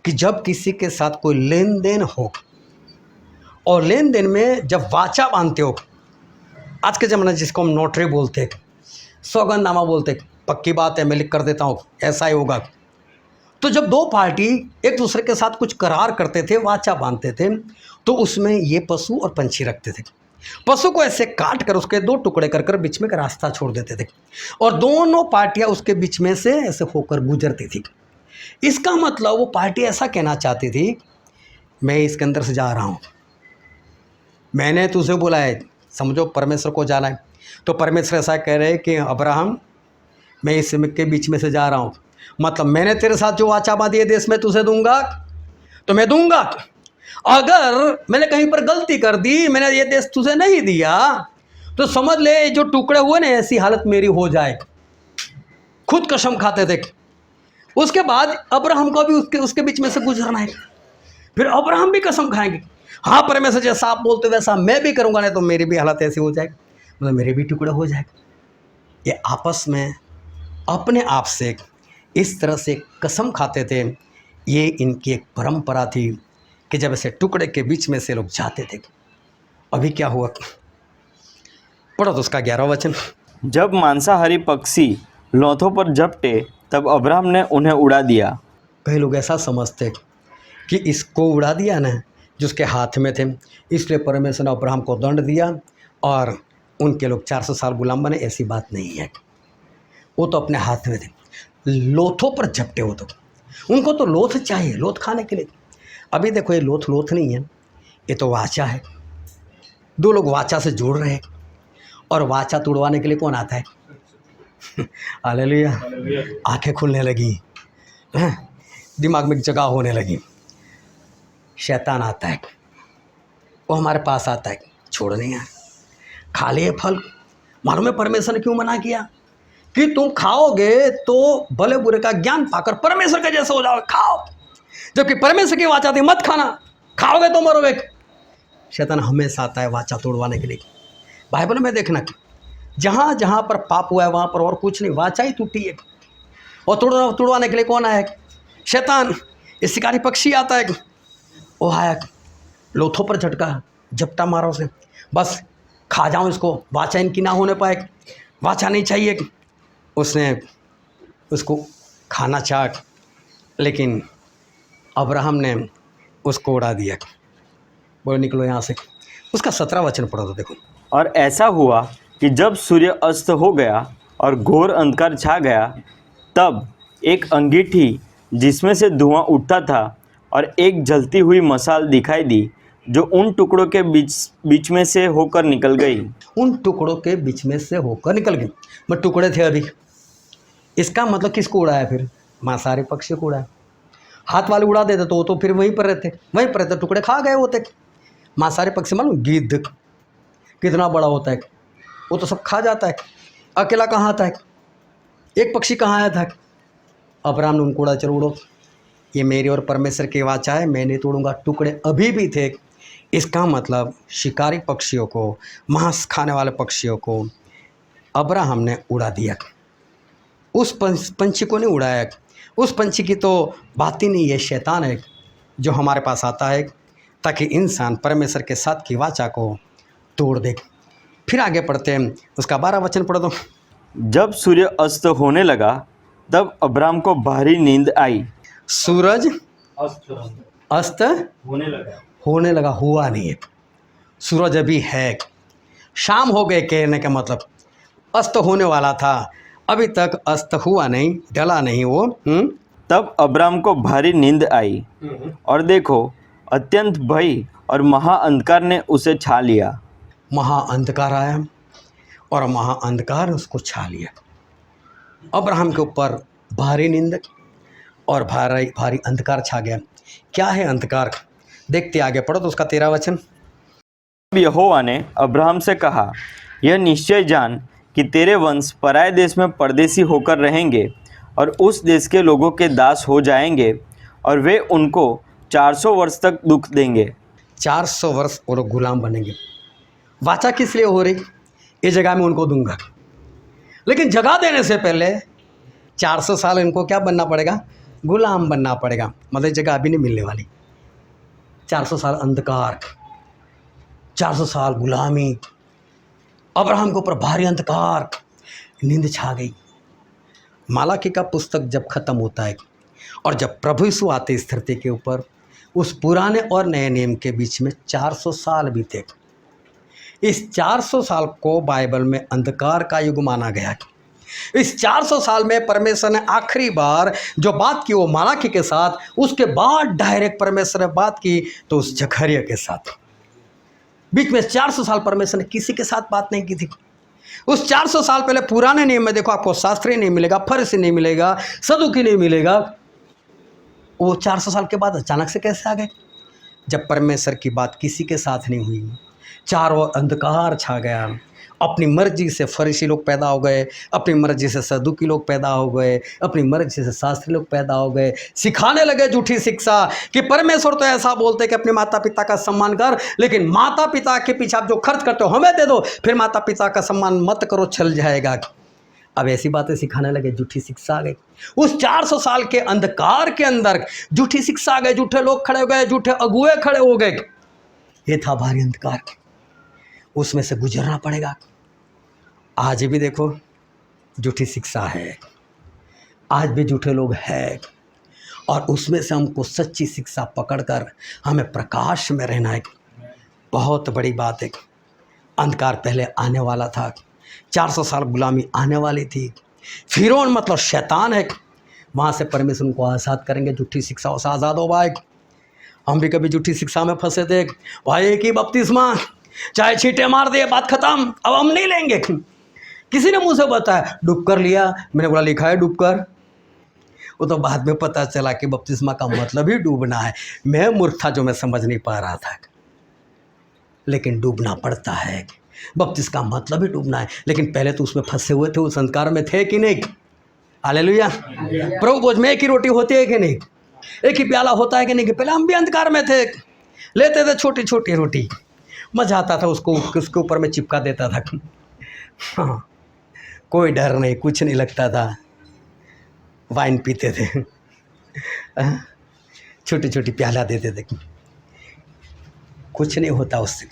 कि जब किसी के साथ कोई लेन देन हो, और लेन देन में जब वाचा बांधते हो, आज के ज़माने जिसको हम नोटरी बोलते हैं, सौगंधनामा बोलते हैं, पक्की बात है मैं लिख कर देता हूँ ऐसा ही होगा। तो जब 2 पार्टी एक दूसरे के साथ कुछ करार करते थे, वाचा बांधते थे, तो उसमें ये पशु और पंछी रखते थे। पशु को ऐसे काट कर उसके 2 टुकड़े कर कर बीच में का रास्ता छोड़ देते थे, और दोनों पार्टियां उसके बीच में से ऐसे होकर गुजरती थी। इसका मतलब वो पार्टी ऐसा कहना चाहती थी, मैं इसके अंदर से जा रहा हूँ, मैंने तुझे बुलाया है, समझो परमेश्वर को जाना है, तो परमेश्वर ऐसा कह रहे हैं कि अब्राहम मैं इस के बीच में से जा रहा हूँ, मतलब मैंने तेरे साथ जो वाचा बांधी है देश में तुझे दूंगा, तो मैं दूंगा। अगर मैंने कहीं पर गलती कर दी, मैंने ये देश तुझे नहीं दिया, तो समझ ले जो टुकड़े हुए ना ऐसी हालत मेरी हो जाए। खुद कसम खाते थे। उसके बाद अब्राहम को भी उसके बीच में से गुजरना है। फिर अब्राहम भी कसम खाएंगे, हाँ परमेश्वर जैसा आप बोलते वैसा मैं भी करूँगा, नहीं तो मेरी भी हालत ऐसी हो जाएगी, मतलब मेरे भी टुकड़े हो जाएगा। ये आपस में अपने आप से इस तरह से कसम खाते थे। ये इनकी एक परंपरा थी कि जब ऐसे टुकड़े के बीच में से लोग जाते थे। अभी क्या हुआ, पढ़ो तो उसका 11वां वचन। जब मांसाहारी पक्षी लोथों पर झपटे तब अब्राहम ने उन्हें उड़ा दिया। कई लोग ऐसा समझते कि इसको उड़ा दिया ना जिसके हाथ में थे, इसलिए परमेश्वर ने अब्राहम को दंड दिया और उनके लोग 400 साल गुलाम बने। ऐसी बात नहीं है, वो तो अपने हाथ में थे, लोथों पर झपटे हो, तो उनको तो लोथ चाहिए, लोथ खाने के लिए। अभी देखो ये लोथ नहीं है, ये तो वाचा है। 2 लोग वाचा से जोड़ रहे हैं, और वाचा तोड़वाने के लिए कौन आता है? हालेलुया। आंखें खुलने लगी, दिमाग में जगह होने लगी। शैतान आता है, वो हमारे पास आता है, छोड़ नहीं यार, खा ले फल। मालूम है परमेश्वर ने क्यों मना किया? कि तुम खाओगे तो भले बुरे का ज्ञान पाकर परमेश्वर के जैसे हो जाओगे, खाओ। जबकि परमेश्वर की वाचा थी मत खाना, खाओगे तो मरोगे। शैतान हमेशा आता है वाचा तोड़वाने के लिए। बाइबल में देखना, जहाँ जहाँ पर पाप हुआ है वहाँ पर और कुछ नहीं, वाचा ही टूटी है। और तोड़वाने के लिए कौन आया? शैतान। ये शिकारी पक्षी आता है, वो आया, लोथों पर झटका, झपटा मारा उसे, बस खा जाऊं इसको, वाचा इनकी ना होने पाए, वाचा नहीं चाहिए। उसने उसको खाना चाहा, लेकिन अब्राहम ने उसको उड़ा दिया। बोले निकलो यहाँ से। उसका 17 वचन पढ़ो तो देखो। और ऐसा हुआ कि जब सूर्य अस्त हो गया और घोर अंधकार छा गया, तब एक अंगीठी जिसमें से धुआं उठता था और एक जलती हुई मशाल दिखाई दी, जो उन टुकड़ों के बीच में से होकर निकल गई। उन टुकड़ों के बीच में से होकर निकल गई। मैं टुकड़े थे अभी। इसका मतलब किसको उड़ाया फिर? मांसाहारी पक्षी को उड़ाया। हाथ वाले उड़ा देते तो वो तो फिर वहीं पर रहते, टुकड़े खा गए होते। मांसाहारी पक्षी मालूम, गिद्ध कितना बड़ा होता है, वो तो सब खा जाता है। अकेला कहाँ आता है? एक पक्षी कहाँ आया था? अब्राहम ने उनको उड़ा, चलो उड़ो, ये मेरी और परमेश्वर की वाचा है, मैं नहीं तोड़ूंगा। टुकड़े अभी भी थे। इसका मतलब शिकारी पक्षियों को, मांस खाने वाले पक्षियों को अब्राहम ने उड़ा दिया। उस पंछी को नहीं उड़ाया। उस पंछी की तो बात ही नहीं, ये शैतान है जो हमारे पास आता है ताकि इंसान परमेश्वर के साथ की वाचा को तोड़ दे। फिर आगे पढ़ते हैं, उसका 12 वचन पढ़ दो। जब सूर्य अस्त होने लगा, तब अब्राम को भारी नींद आई। सूरज अस्त होने लगा। हुआ नहीं है। सूरज अभी है, शाम हो गए कहने का मतलब अस्त होने वाला था, अभी तक अस्त हुआ नहीं, डला नहीं वो। तब अब्राम को भारी नींद आई और देखो, अत्यंत भय और महाअंधकार ने उसे छा लिया। महाअंधकार आया और महाअंधकार ने उसको छा लिया। अब्राहम के ऊपर भारी नींद और भारी अंधकार छा गया। क्या है अंधकार? देखते आगे पढ़ो तो उसका 13 वचन। तब यहोवा ने अब्राहम से कहा, यह निश्चय जान कि तेरे वंश पराए देश में परदेसी होकर रहेंगे और उस देश के लोगों के दास हो जाएंगे, और वे उनको 400 वर्ष तक दुख देंगे। 400 वर्ष वो लोग गुलाम बनेंगे। वाचा किस लिए हो रही? ये जगह मैं उनको दूंगा, लेकिन जगह देने से पहले 400 साल इनको क्या बनना पड़ेगा? गुलाम बनना पड़ेगा। मतलब जगह अभी नहीं मिलने वाली। 400 साल अंधकार, 400 साल गुलामी, अब्राहम के ऊपर भारी अंधकार, नींद छा गई। मालाकी का पुस्तक जब खत्म होता है और जब प्रभु यीशु आते इस धरती के ऊपर, उस पुराने और नए नियम के बीच में 400 साल बीते। इस 400 साल को बाइबल में अंधकार का युग माना गया। इस 400 साल में परमेश्वर ने आखिरी बार जो बात की वो मालाकी के साथ, उसके बाद डायरेक्ट परमेश्वर ने बात की तो उस जकरिया के साथ। बीच में 400 साल परमेश्वर ने किसी के साथ बात नहीं की थी। उस 400 साल पहले पुराने नियम में देखो, आपको शास्त्री नहीं मिलेगा, फरीसी नहीं मिलेगा, सदूकी नहीं मिलेगा। वो 400 साल के बाद अचानक से कैसे आ गए? जब परमेश्वर की बात किसी के साथ नहीं हुई, चारों अंधकार छा गया। अपनी मर्जी से फरीसी लोग पैदा हो गए, अपनी मर्जी से सदूकी लोग पैदा हो गए, अपनी मर्जी से शास्त्री लोग पैदा हो गए। सिखाने लगे झूठी शिक्षा कि परमेश्वर तो ऐसा बोलते कि अपने माता पिता का सम्मान कर, लेकिन माता पिता के पीछे आप जो खर्च करते हो हमें दे दो, फिर माता पिता का सम्मान मत करो, चल जाएगा। अब ऐसी बातें सिखाने लगे, झूठी शिक्षा आ गई। उस 400 साल के अंधकार के अंदर झूठी शिक्षा आ गई, झूठे लोग खड़े हो गए, झूठे अगुए खड़े हो गए। ये था भारी अंधकार, उसमें से गुजरना पड़ेगा। आज भी देखो झूठी शिक्षा है, आज भी झूठे लोग हैं, और उसमें से हमको सच्ची शिक्षा पकड़कर हमें प्रकाश में रहना है। बहुत बड़ी बात है। अंधकार पहले आने वाला था, 400 साल गुलामी आने वाली थी। फिरौन मतलब शैतान है, वहाँ से परमेश्वर उनको आज़ाद करेंगे। झूठी शिक्षा से आज़ाद हो भाई। हम भी कभी झूठी शिक्षा में फंसे थे भाई, एक ही बपतिस्मा, चाहे छींटे मार दिए, बात खत्म, अब हम नहीं लेंगे। किसी ने मुझसे बताया डूब कर लिया, मैंने बोला लिखा है डूब कर। वो तो बाद में पता चला कि बपतिस्मा का मतलब ही डूबना है। मैं मूर्ख था जो मैं समझ नहीं पा रहा था, लेकिन डूबना पड़ता है। बपतिस्मा का मतलब ही डूबना है, लेकिन पहले तो उसमें फंसे हुए थे, उस संस्कार में थे कि नहीं? हालेलुया। प्रभु भोज में एक ही रोटी होती है कि नहीं? एक ही प्याला होता है कि नहीं? कि पहले हम भी अंधकार में थे, लेते थे छोटी छोटी रोटी, मजा आता था, उसको उसके ऊपर में चिपका देता था। हाँ, कोई डर नहीं, कुछ नहीं लगता था, वाइन पीते थे, छोटी छोटी प्याला देते थे, कुछ नहीं होता उससे।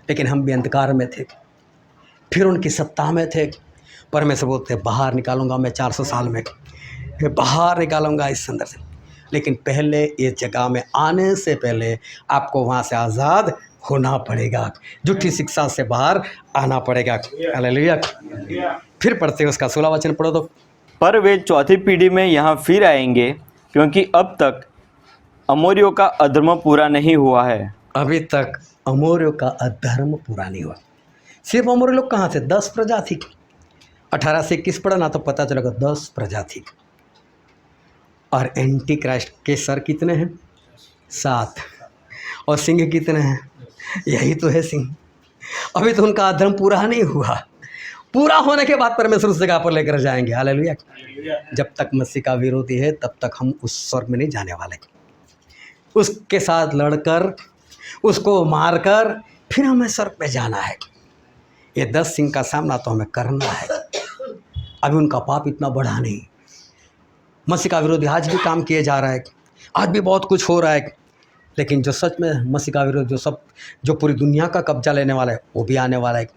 लेकिन हम भी अंधकार में थे, फिर उनकी सत्ता में थे। परमेश्वर बोलते बाहर निकालूंगा मैं 400 साल में, मैं बाहर निकालूंगा इस अंदर से। लेकिन पहले इस जगह में आने से पहले आपको वहाँ से आज़ाद होना पड़ेगा, झूठी शिक्षा से बाहर आना पड़ेगा। हालेलुया। फिर पढ़ते हैं उसका 16 वचन पढ़ो तो। पर वे चौथी पीढ़ी में यहाँ फिर आएंगे, क्योंकि अब तक अमोरियों का अधर्म पूरा नहीं हुआ है। अभी तक अमोरियों का अधर्म पूरा नहीं हुआ। सिर्फ अमोरी लोग कहाँ थे? 10 प्रजा थी। 18 से 21 पढ़ा ना तो पता चलेगा 10 प्रजा थी। और एंटी क्राइस्ट के सर कितने हैं? 7। और सिंह कितने हैं? यही तो है सिंह। अभी तो उनका अधर्म पूरा नहीं हुआ। पूरा होने के बाद परमेश्वर उस जगह पर लेकर जाएंगे। हालेलुया। जब तक मसीह का विरोधी है तब तक हम उस स्वर्ग में नहीं जाने वाले। उसके साथ लड़कर, उसको मारकर फिर हमें स्वर्ग पे जाना है। ये 10 सिंह का सामना तो हमें करना है। अभी उनका पाप इतना बढ़ा नहीं। मसीह का विरोधी आज भी काम किए जा रहा है, आज भी बहुत कुछ हो रहा है। लेकिन जो सच में मसीह का विरोध, जो पूरी दुनिया का कब्जा लेने वाला है, वो भी आने वाला है।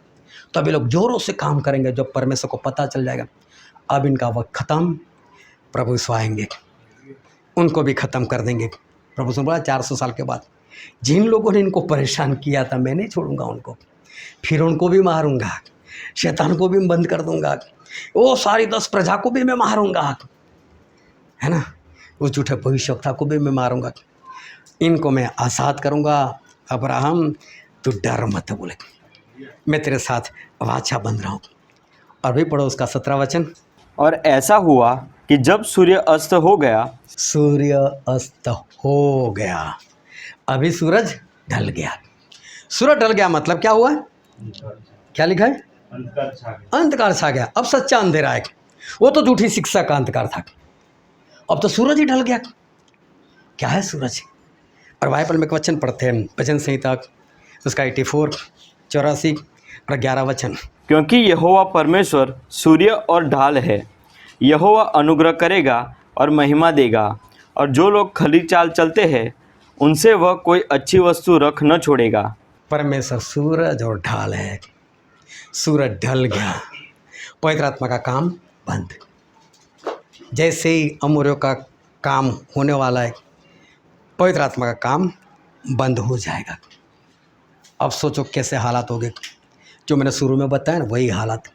तो अभी लोग जोरों से काम करेंगे। जब परमेश्वर को पता चल जाएगा अब इनका वक्त ख़त्म, प्रभु यीशु आएंगे, उनको भी ख़त्म कर देंगे। प्रभु से बोला 400 साल के बाद जिन लोगों ने इनको परेशान किया था मैं नहीं छोड़ूंगा उनको, फिर उनको भी मारूंगा, शैतान को भी बंद कर दूंगा, वो सारी 10 प्रजा को भी मैं मारूंगा, है ना, उस झूठे भविष्यवक्ता को भी मैं मारूंगा, इनको मैं आज़ाद करूंगा। अब्राहम तू डर मत, बोले मैं तेरे साथ वाचा बंध रहा हूँ। और भी पढ़ो उसका 17 वचन। और ऐसा हुआ कि जब सूर्य अस्त हो गया, सूर्य अस्त हो गया, अभी सूरज ढल गया। सूरज ढल गया मतलब क्या हुआ? क्या लिखा है? अंधकार छा गया। अब सच्चा अंधेरा है। वो तो झूठी शिक्षा का अंधकार था, अब तो सूरज ही ढल गया। क्या है सूरज? और बाइबल में एक वचन पढ़ते हैं, भजन संहिता उसका 84, 84 और 11 वचन। क्योंकि यहोवा परमेश्वर सूर्य और ढाल है, यहोवा अनुग्रह करेगा और महिमा देगा, और जो लोग खली चाल चलते हैं उनसे वह कोई अच्छी वस्तु रख न छोड़ेगा। परमेश्वर सूरज और ढाल है। सूरज ढल गया, पवित्र आत्मा का काम बंद। जैसे ही अमोरियों का काम होने वाला है, पवित्र आत्मा का काम बंद हो जाएगा। अब सोचो कैसे हालात हो गए। जो मैंने शुरू में बताया ना, वही हालात।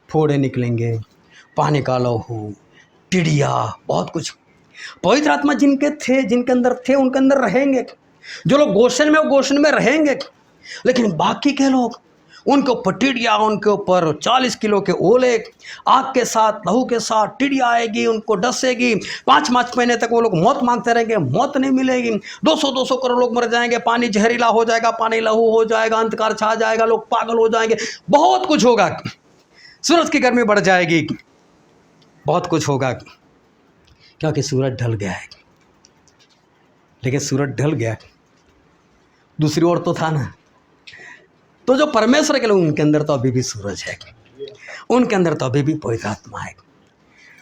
फोड़े निकलेंगे, पानी का लहू, टिड्डिया, बहुत कुछ। पवित्र आत्मा जिनके अंदर थे उनके अंदर रहेंगे। जो लोग गोशन में, वो गोशन में रहेंगे। लेकिन बाकी के लोग, उनके ऊपर टिड्डिया, उनके ऊपर 40 किलो के ओले, आग के साथ, लहू के साथ टिड्डिया आएगी, उनको डसेगी। 5 महीने तक वो लोग मौत मांगते रहेंगे, मौत नहीं मिलेगी। 200 करोड़ लोग मर जाएंगे, पानी जहरीला हो जाएगा, पानी लहू हो जाएगा, अंधकार छा जाएगा, लोग पागल हो जाएंगे, बहुत कुछ होगा। सूरज की गर्मी बढ़ जाएगी, बहुत कुछ होगा, क्योंकि सूरज ढल गया है। लेकिन सूरज ढल गया, दूसरी ओर तो था ना। तो जो परमेश्वर के लोग, उनके अंदर तो अभी भी सूरज है, उनके अंदर तो अभी भी पवित्र आत्मा है।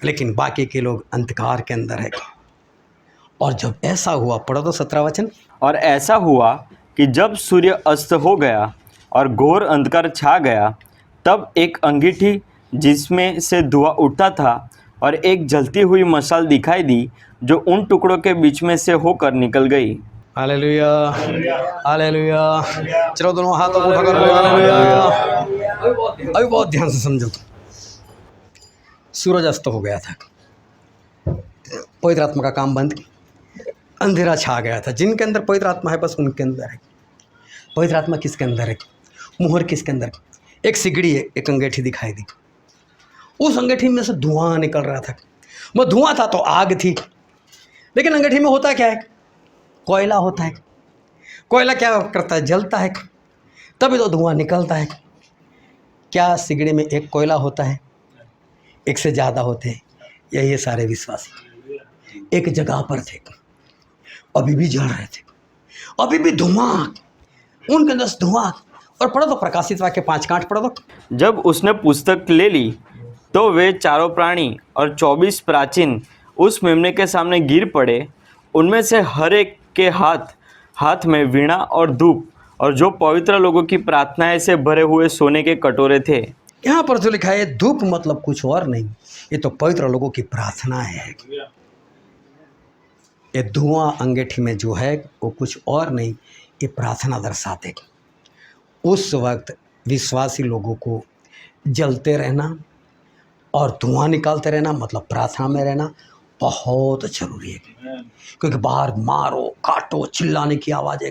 लेकिन बाकी के लोग अंधकार के अंदर है। और जब ऐसा हुआ, पढ़ो तो 17 वचन। और ऐसा हुआ कि जब सूर्य अस्त हो गया और घोर अंधकार छा गया, तब एक अंगीठी जिसमें से धुआं उठता था और एक जलती हुई मशाल दिखाई दी, जो उन टुकड़ों के बीच में से होकर निकल गई। Hallelujah, hallelujah. चलो दोनों हाथों को उठाकर हालेलुया। अभी बहुत ध्यान से समझो। सूरज अस्त हो गया था, पवित्र आत्मा का काम बंद, अंधेरा छा गया था। जिनके अंदर पवित्र आत्मा है बस उनके अंदर है। पवित्र आत्मा किसके अंदर है? मुहर किसके अंदर? एक सिगड़ी है, एक अंगीठी दिखाई दी। उस अंगीठी में से धुआं निकल रहा था। वो धुआं था तो आग थी, लेकिन अंगीठी में होता क्या है? कोयला होता है। कोयला क्या करता है? जलता है, तभी तो धुआं निकलता है। क्या सिगड़ी में एक कोयला होता है? एक से ज़्यादा होते हैं। यही है सारे विश्वासी एक जगह पर थे, अभी भी जल रहे थे, अभी भी धुआं, उनके अंदर धुआं। और पढ़ो तो प्रकाशित वाक्य 5 कांठ पढ़ो तो। जब उसने पुस्तक ले ली तो वे चारों प्राणी और 24 प्राचीन उस मेमने के सामने गिर पड़े। उनमें से हर एक के हाथ में वीणा और धूप और जो पवित्र लोगों की प्रार्थनाएं से भरे हुए सोने के कटोरे थे। यहाँ पर जो लिखा है धूप मतलब कुछ और नहीं, ये तो पवित्र लोगों की प्रार्थना है। ये धुआं अंगीठी में जो है वो कुछ और नहीं, ये प्रार्थना दर्शाते। उस वक्त विश्वासी लोगों को जलते रहना और धुआं निकालते रहना मतलब प्रार्थना में रहना बहुत जरूरी है। क्योंकि बाहर मारो काटो चिल्लाने की आवाज़ें,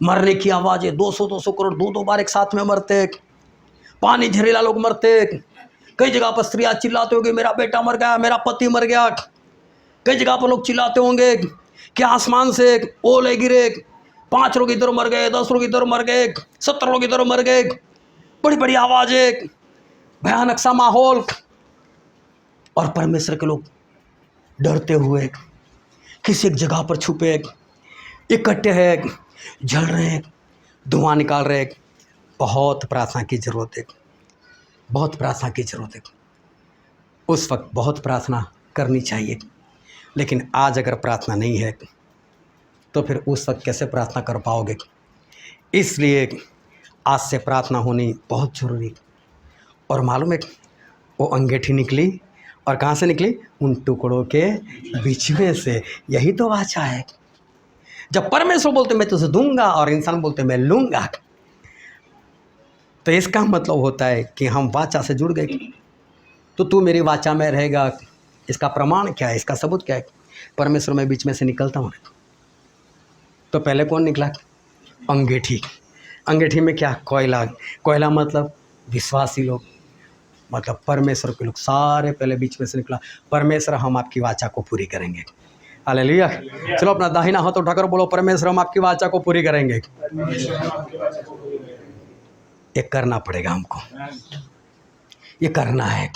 मरने की आवाज़ें, 200 करोड़ दो बार एक साथ में मरते, पानी झरीला लोग मरते, कई जगह पर स्त्रियाँ चिल्लाते होंगे मेरा बेटा मर गया, मेरा पति मर गया। कई जगह पर लोग चिल्लाते होंगे कि आसमान से ओले गिरे, 5 लोग इधर मर गए, 10 लोग इधर मर गए, 70 लोग इधर मर गए, बड़ी बड़ी आवाज़ें, भयानक सा माहौल। और परमेश्वर के लोग डरते हुए किसी एक जगह पर छुपे इकट्ठे हैं, जल रहे हैं, धुआं निकाल रहे हैं। बहुत प्रार्थना की ज़रूरत है, बहुत प्रार्थना की ज़रूरत है। उस वक्त बहुत प्रार्थना करनी चाहिए, लेकिन आज अगर प्रार्थना नहीं है तो फिर उस वक्त कैसे प्रार्थना कर पाओगे। इसलिए आज से प्रार्थना होनी बहुत ज़रूरी है। और मालूम है वो अंगीठी निकली, और कहाँ से निकली? उन टुकड़ों के बीच में से। यही तो वाचा है। जब परमेश्वर बोलते मैं तुझे दूंगा और इंसान बोलते मैं लूंगा, तो इसका मतलब होता है कि हम वाचा से जुड़ गए। तो तू मेरी वाचा में रहेगा। इसका प्रमाण क्या है, इसका सबूत क्या है? परमेश्वर मैं बीच में से निकलता हूँ। तो पहले कौन निकला? अंगीठी। अंगीठी में क्या? कोयला। कोयला मतलब विश्वासी लोग, मतलब परमेश्वर के लोग सारे पहले बीच में से निकला। परमेश्वर हम आपकी वाचा को पूरी करेंगे। हालेलुया। चलो अपना दाहिना हाथ उठाकर बोलो परमेश्वर हम आपकी वाचा को पूरी करेंगे। ये करना पड़ेगा हमको, ये करना है।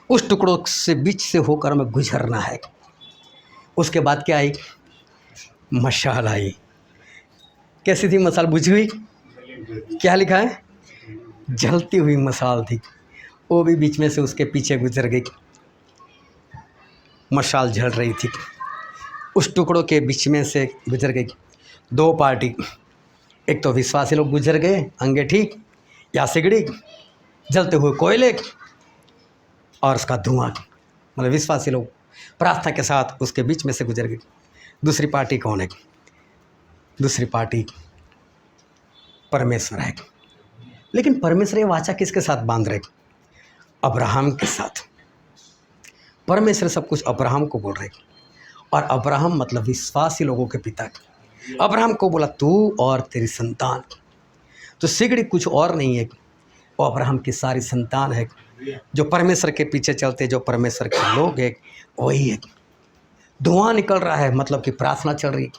उस टुकड़ों से बीच से होकर हमें गुजरना है। उसके बाद क्या आई? मशाल आई। कैसी थी मशाल? बुझी हुई। क्या लिखा है? जलती हुई मशाल थी। वो भी बीच में से उसके पीछे गुजर गई। मशाल जल रही थी, उस टुकड़ों के बीच में से गुजर गई। 2 पार्टी, एक तो विश्वासी लोग गुजर गए अंगीठी या सिगड़ी, जलते हुए कोयले और उसका धुआं, मतलब विश्वासी लोग प्रार्थना के साथ उसके बीच में से गुजर गए। दूसरी पार्टी कौन है? दूसरी पार्टी परमेश्वर है। लेकिन परमेश्वर ये वाचा किसके साथ बांध रहे? अब्राहम के साथ। परमेश्वर सब कुछ अब्राहम को बोल रहे, और अब्राहम मतलब विश्वासी लोगों के पिता। अब्राहम को बोला तू और तेरी संतान। तो सिगड़ी कुछ और नहीं है, वो अब्राहम की सारी संतान है, जो परमेश्वर के पीछे चलते, जो परमेश्वर के लोग हैं, वही है। धुआं निकल रहा है मतलब कि प्रार्थना चल रही है,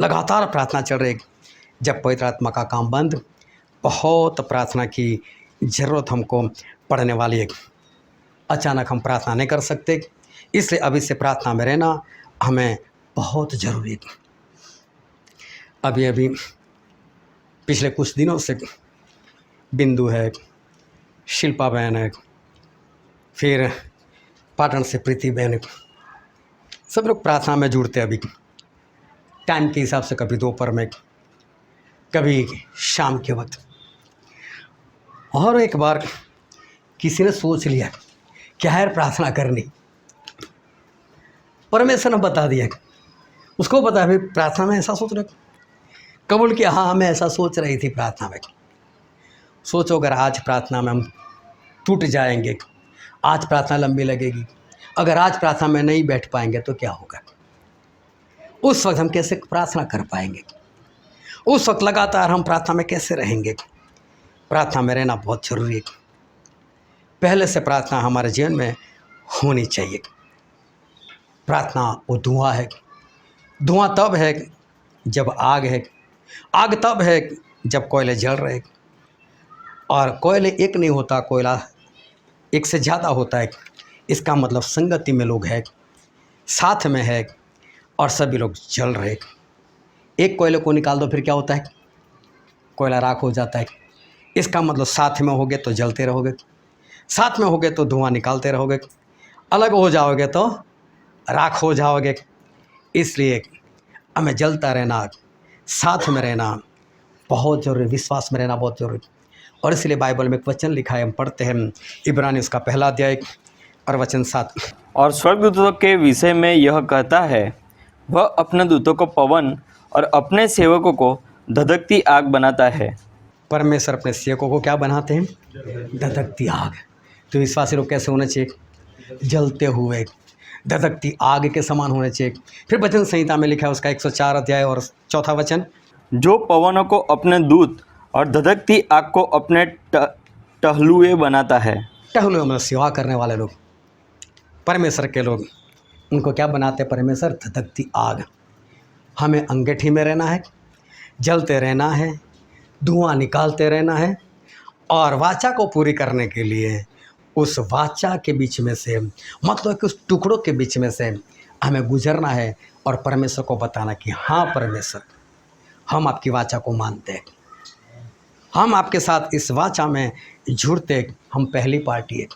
लगातार प्रार्थना चल रही है। जब पवित्र आत्मा का काम बंद, बहुत प्रार्थना की ज़रूरत हमको पड़ने वाली है। अचानक हम प्रार्थना नहीं कर सकते, इसलिए अभी से प्रार्थना में रहना हमें बहुत ज़रूरी है। अभी पिछले कुछ दिनों से बिंदु है, शिल्पा बहन है, फिर पाटन से प्रीति बहन है, सब लोग प्रार्थना में जुड़ते। अभी टाइम के हिसाब से कभी दोपहर में, कभी शाम के वक्त। और एक बार किसी ने सोच लिया क्या है प्रार्थना करनी, परमेश्वर ने बता दिया, उसको पता है प्रार्थना में ऐसा सोच रहे, कबूल किया। हाँ मैं ऐसा सोच रही थी प्रार्थना में। सोचो अगर आज प्रार्थना में हम टूट जाएंगे, आज प्रार्थना लंबी लगेगी, अगर आज प्रार्थना में नहीं बैठ पाएंगे तो क्या होगा? उस वक्त हम कैसे प्रार्थना कर पाएंगे? उस वक्त लगातार हम प्रार्थना में कैसे रहेंगे? प्रार्थना में रहना बहुत जरूरी है। पहले से प्रार्थना हमारे जीवन में होनी चाहिए। प्रार्थना वो धुआं है। धुआं तब है जब आग है, आग तब है जब कोयले जल रहे, और कोयले एक नहीं होता, कोयला एक से ज़्यादा होता है। इसका मतलब संगति में लोग हैं, साथ में है, और सभी लोग जल रहे। एक कोयले को निकाल दो फिर क्या होता है? कोयला राख हो जाता है। इसका मतलब साथ में होगे तो जलते रहोगे, साथ में होगे तो धुआं निकालते रहोगे, अलग हो जाओगे तो राख हो जाओगे। इसलिए हमें जलता रहना, साथ में रहना बहुत ज़रूरी, विश्वास में रहना बहुत ज़रूरी। और इसलिए बाइबल में एक वचन लिखा है, हम पढ़ते हैं इब्रानी उसका पहला अध्याय और वचन 7। और स्वर्गदूतों के विषय में यह कहता है, वह अपने दूतों को पवन और अपने सेवकों को धधकती आग बनाता है। परमेश्वर अपने सेवकों को क्या बनाते हैं? धधकती आग। तो विश्वासी लोग कैसे होने चाहिए? जलते हुए धधकती आग के समान होने चाहिए। फिर वचन संहिता में लिखा है उसका 104 अध्याय और 4 वचन, जो पवनों को अपने दूत और धधकती आग को अपने टहलुए बनाता है। टहलुए मतलब सेवा करने वाले लोग, परमेश्वर के लोग, उनको क्या बनाते हैं परमेश्वर? धधकती आग। हमें अंगीठी में रहना है, जलते रहना है, धुआं निकालते रहना है, और वाचा को पूरी करने के लिए उस वाचा के बीच में से, मतलब कि उस टुकड़ों के बीच में से हमें गुजरना है और परमेश्वर को बताना कि हाँ परमेश्वर, हम आपकी वाचा को मानते हैं, हम आपके साथ इस वाचा में जुड़ते। हम पहली पार्टी है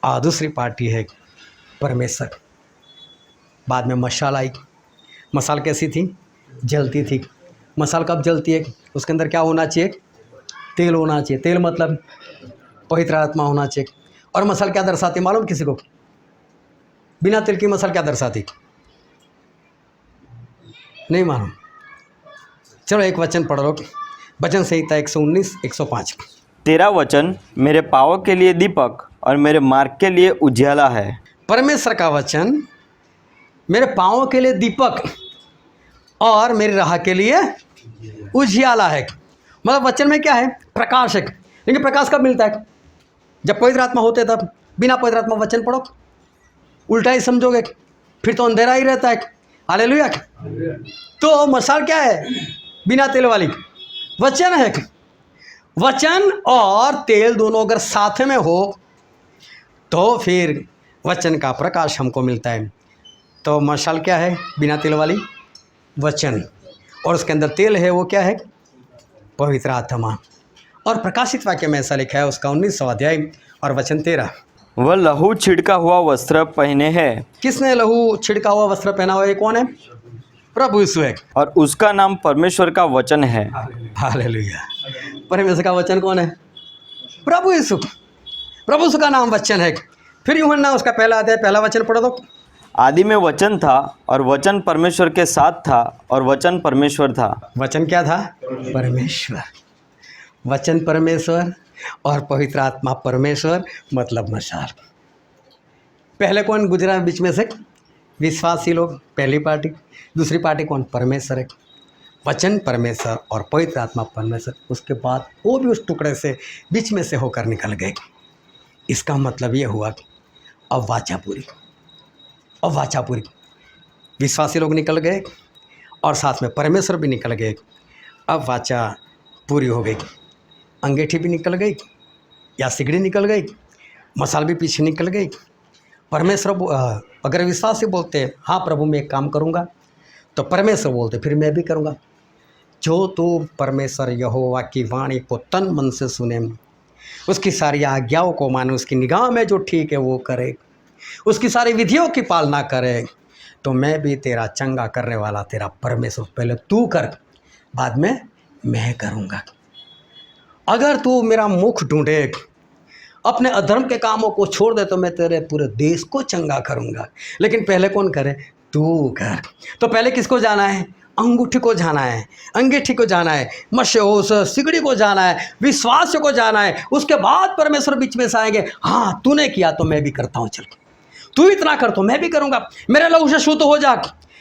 और दूसरी पार्टी है परमेश्वर। बाद में मशाल आई। मशाल कैसी थी? जलती थी। मशाल कब जलती है? उसके अंदर क्या होना चाहिए? तेल होना चाहिए। तेल मतलब पवित्र आत्मा होना चाहिए। और मशाल क्या दर्शाती मालूम किसी को? बिना तेल की मशाल क्या दर्शाती? नहीं मालूम? चलो एक वचन पढ़ लो, वचन संहिता 119 105। तेरा वचन मेरे पाँव के लिए दीपक और मेरे मार्ग के लिए उजियाला है। परमेश्वर का वचन मेरे पाँव के लिए दीपक और मेरी राह के लिए उजियाला है। मतलब वचन में क्या है? प्रकाश है। लेकिन प्रकाश कब मिलता है? जब पवित्र आत्मा होते तब। बिना पवित्र आत्मा वचन पढ़ो उल्टा ही समझोगे, फिर तो अंधेरा ही रहता है। हालेलुया। तो मशाल क्या है? बिना तेल वाली वचन है। वचन और तेल दोनों अगर साथ में हो तो फिर वचन का प्रकाश हमको मिलता है। तो मशाल क्या है? बिना तेल वाली वचन, और उसके अंदर तेल है, वो क्या है? पवित्र आत्मा। और प्रकाशित वाक्य में ऐसा लिखा है उसका 19वां अध्याय और वचन 13, वह लहू छिड़का हुआ वस्त्र पहने है। किसने लहू छिड़का हुआ वस्त्र पहना हुआ है? कौन है? प्रभु यीशु है। और उसका नाम परमेश्वर का वचन है। हालेलुया। परमेश्वर का वचन कौन है? प्रभु यीशु। प्रभु यीशु का नाम वचन है। फिर यूहन्ना उसका पहला अध्याय पहला वचन पढ़ो तो, आदि में वचन था और वचन परमेश्वर के साथ था और वचन परमेश्वर था। वचन क्या था? परमेश्वर। वचन परमेश्वर और पवित्र आत्मा परमेश्वर, मतलब मशाल। पहले कौन गुजरा बीच में से? विश्वासी लोग, पहली पार्टी। दूसरी पार्टी कौन? परमेश्वर है। वचन परमेश्वर और पवित्र आत्मा परमेश्वर। उसके बाद वो भी उस टुकड़े से बीच में से होकर निकल गए। इसका मतलब ये हुआ कि अब वाचा पूरी, अब वाचा पूरी। विश्वासी लोग निकल गए और साथ में परमेश्वर भी निकल गए। अब वाचा पूरी हो गई। अंगीठी भी निकल गई या सिगड़ी निकल गई, मशाल भी पीछे निकल गई। परमेश्वर अगर विश्वासी बोलते हाँ प्रभु मैं एक काम करूँगा, तो परमेश्वर बोलते फिर मैं भी करूँगा। जो तू परमेश्वर यहोवा की वाणी को तन मन से सुने, उसकी सारी आज्ञाओं को माने, उसकी निगाह में जो ठीक है वो करे, उसकी सारी विधियों की पालना करे, तो मैं भी तेरा चंगा करने वाला तेरा परमेश्वर। पहले तू कर, बाद में मैं करूँगा। अगर तू मेरा मुख ढूंढे, अपने अधर्म के कामों को छोड़ दे, तो मैं तेरे पूरे देश को चंगा करूँगा। लेकिन पहले कौन करे? तू कर। तो पहले किसको जाना है? अंगूठी को जाना है, अंगीठी को जाना है, मशहूस सिगड़ी को जाना है, विश्वास को जाना है। उसके बाद परमेश्वर बीच में से आएंगे, हाँ तूने किया तो मैं भी करता हूँ, चल तू इतना कर तो मैं भी करूँगा। मेरे लहू से शुद्ध हो जा,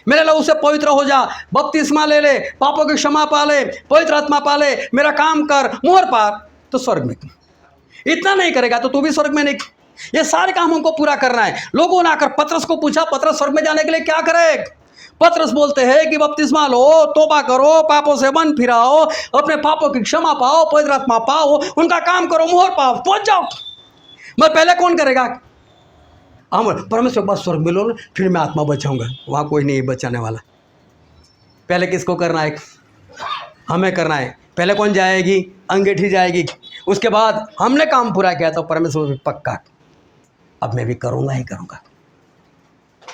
मेरे लहू से पवित्र हो जा, बपतिस्मा ले ले, पापों की क्षमा पा ले, पवित्र आत्मा पा ले, मेरा काम कर, मोहर पार, तो स्वर्ग में। इतना नहीं करेगा तो तू भी स्वर्ग में नहीं। ये सारे काम हमको पूरा करना है। लोगों ने आकर पतरस को पूछा, पतरस स्वर्ग में जाने के लिए क्या करे? पतरस बोलते हैं कि बपतिस्मा लो, तौबा करो, पापों से मन फिराओ, अपने पापों की क्षमा पाओ, पवित्र आत्मा पाओ, उनका काम करो, मोहर पाओ, पहुंच जाओ। मैं पहले कौन करेगा? हम परमेश्वर के पास स्वर्ग में लो, फिर मैं आत्मा बचाऊंगा। वहाँ कोई नहीं बचाने वाला। पहले किसको करना है? हमें करना है। पहले कौन जाएगी? अंगीठी जाएगी। उसके बाद हमने काम पूरा किया तो परमेश्वर भी पक्का, अब मैं भी करूँगा ही करूँगा।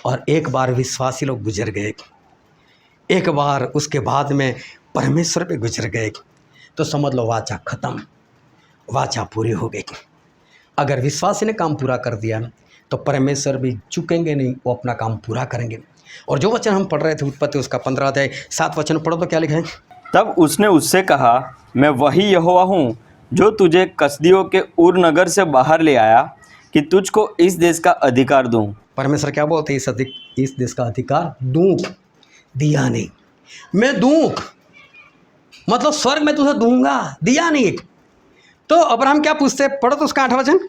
और एक बार विश्वासी लोग गुजर गए, एक बार उसके बाद में परमेश्वर पे गुजर गए, तो समझ लो वाचा खत्म, वाचा पूरी हो गई। अगर विश्वासी ने काम पूरा कर दिया तो परमेश्वर भी चुकेंगे नहीं, वो अपना काम पूरा करेंगे। और जो वचन हम पढ़ रहे थे उत्पत्ति उसका 15 अध्याय 7 वचन पढ़ो तो क्या लिखा है? तब उसने उससे कहा, मैं वही यहोवा हूँ जो तुझे कसदियों के उर नगर से बाहर ले आया कि तुझको इस देश का अधिकार दूँ। परमेश्वर क्या बोलते हैं? इस देश का अधिकार दूँ, दिया नहीं। मैं दूँ मतलब स्वर्ग में तुझे दूंगा, दिया नहीं। तो अब्राहम क्या पूछते, पढ़ो तो उसका 8 वचन।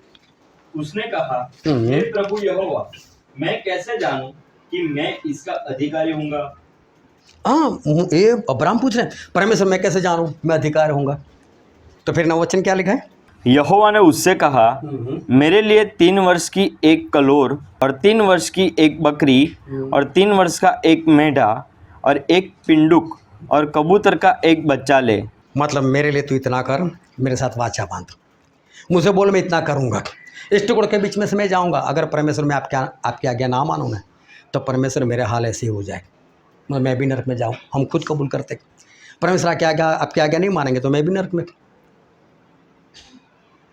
उसने कहा, हे प्रभु यहोवा, मैं कैसे जानूं कि मैं इसका अधिकारी हूँगा? हाँ, ये अब्राहम पूछ रहे हैं, परमेश्वर मैं कैसे जानूं मैं अधिकार होऊंगा? तो फिर 9 वचन क्या लिखा है? यहोवा ने उससे कहा, मेरे लिए 3 वर्ष की एक कलोर और 3 वर्ष की एक बकरी और 3 वर्ष का एक मेढ़ा और एक पिंडुक और कबूतर का एक बच्चा ले। मतलब मेरे लिए तू इतना कर, मेरे साथ वाचा बांध, मुझे बोल मैं इतना करूंगा। इस टुकड़ों के बीच में से मैं जाऊंगा। अगर परमेश्वर में आपकी आज्ञा ना मानूँ ना, तो परमेश्वर मेरे हाल ऐसे ही हो जाए, मैं भी नरक में जाऊँ। हम खुद कबूल करते, परमेश्वर आपकी आज्ञा नहीं मानेंगे तो मैं भी नरक में।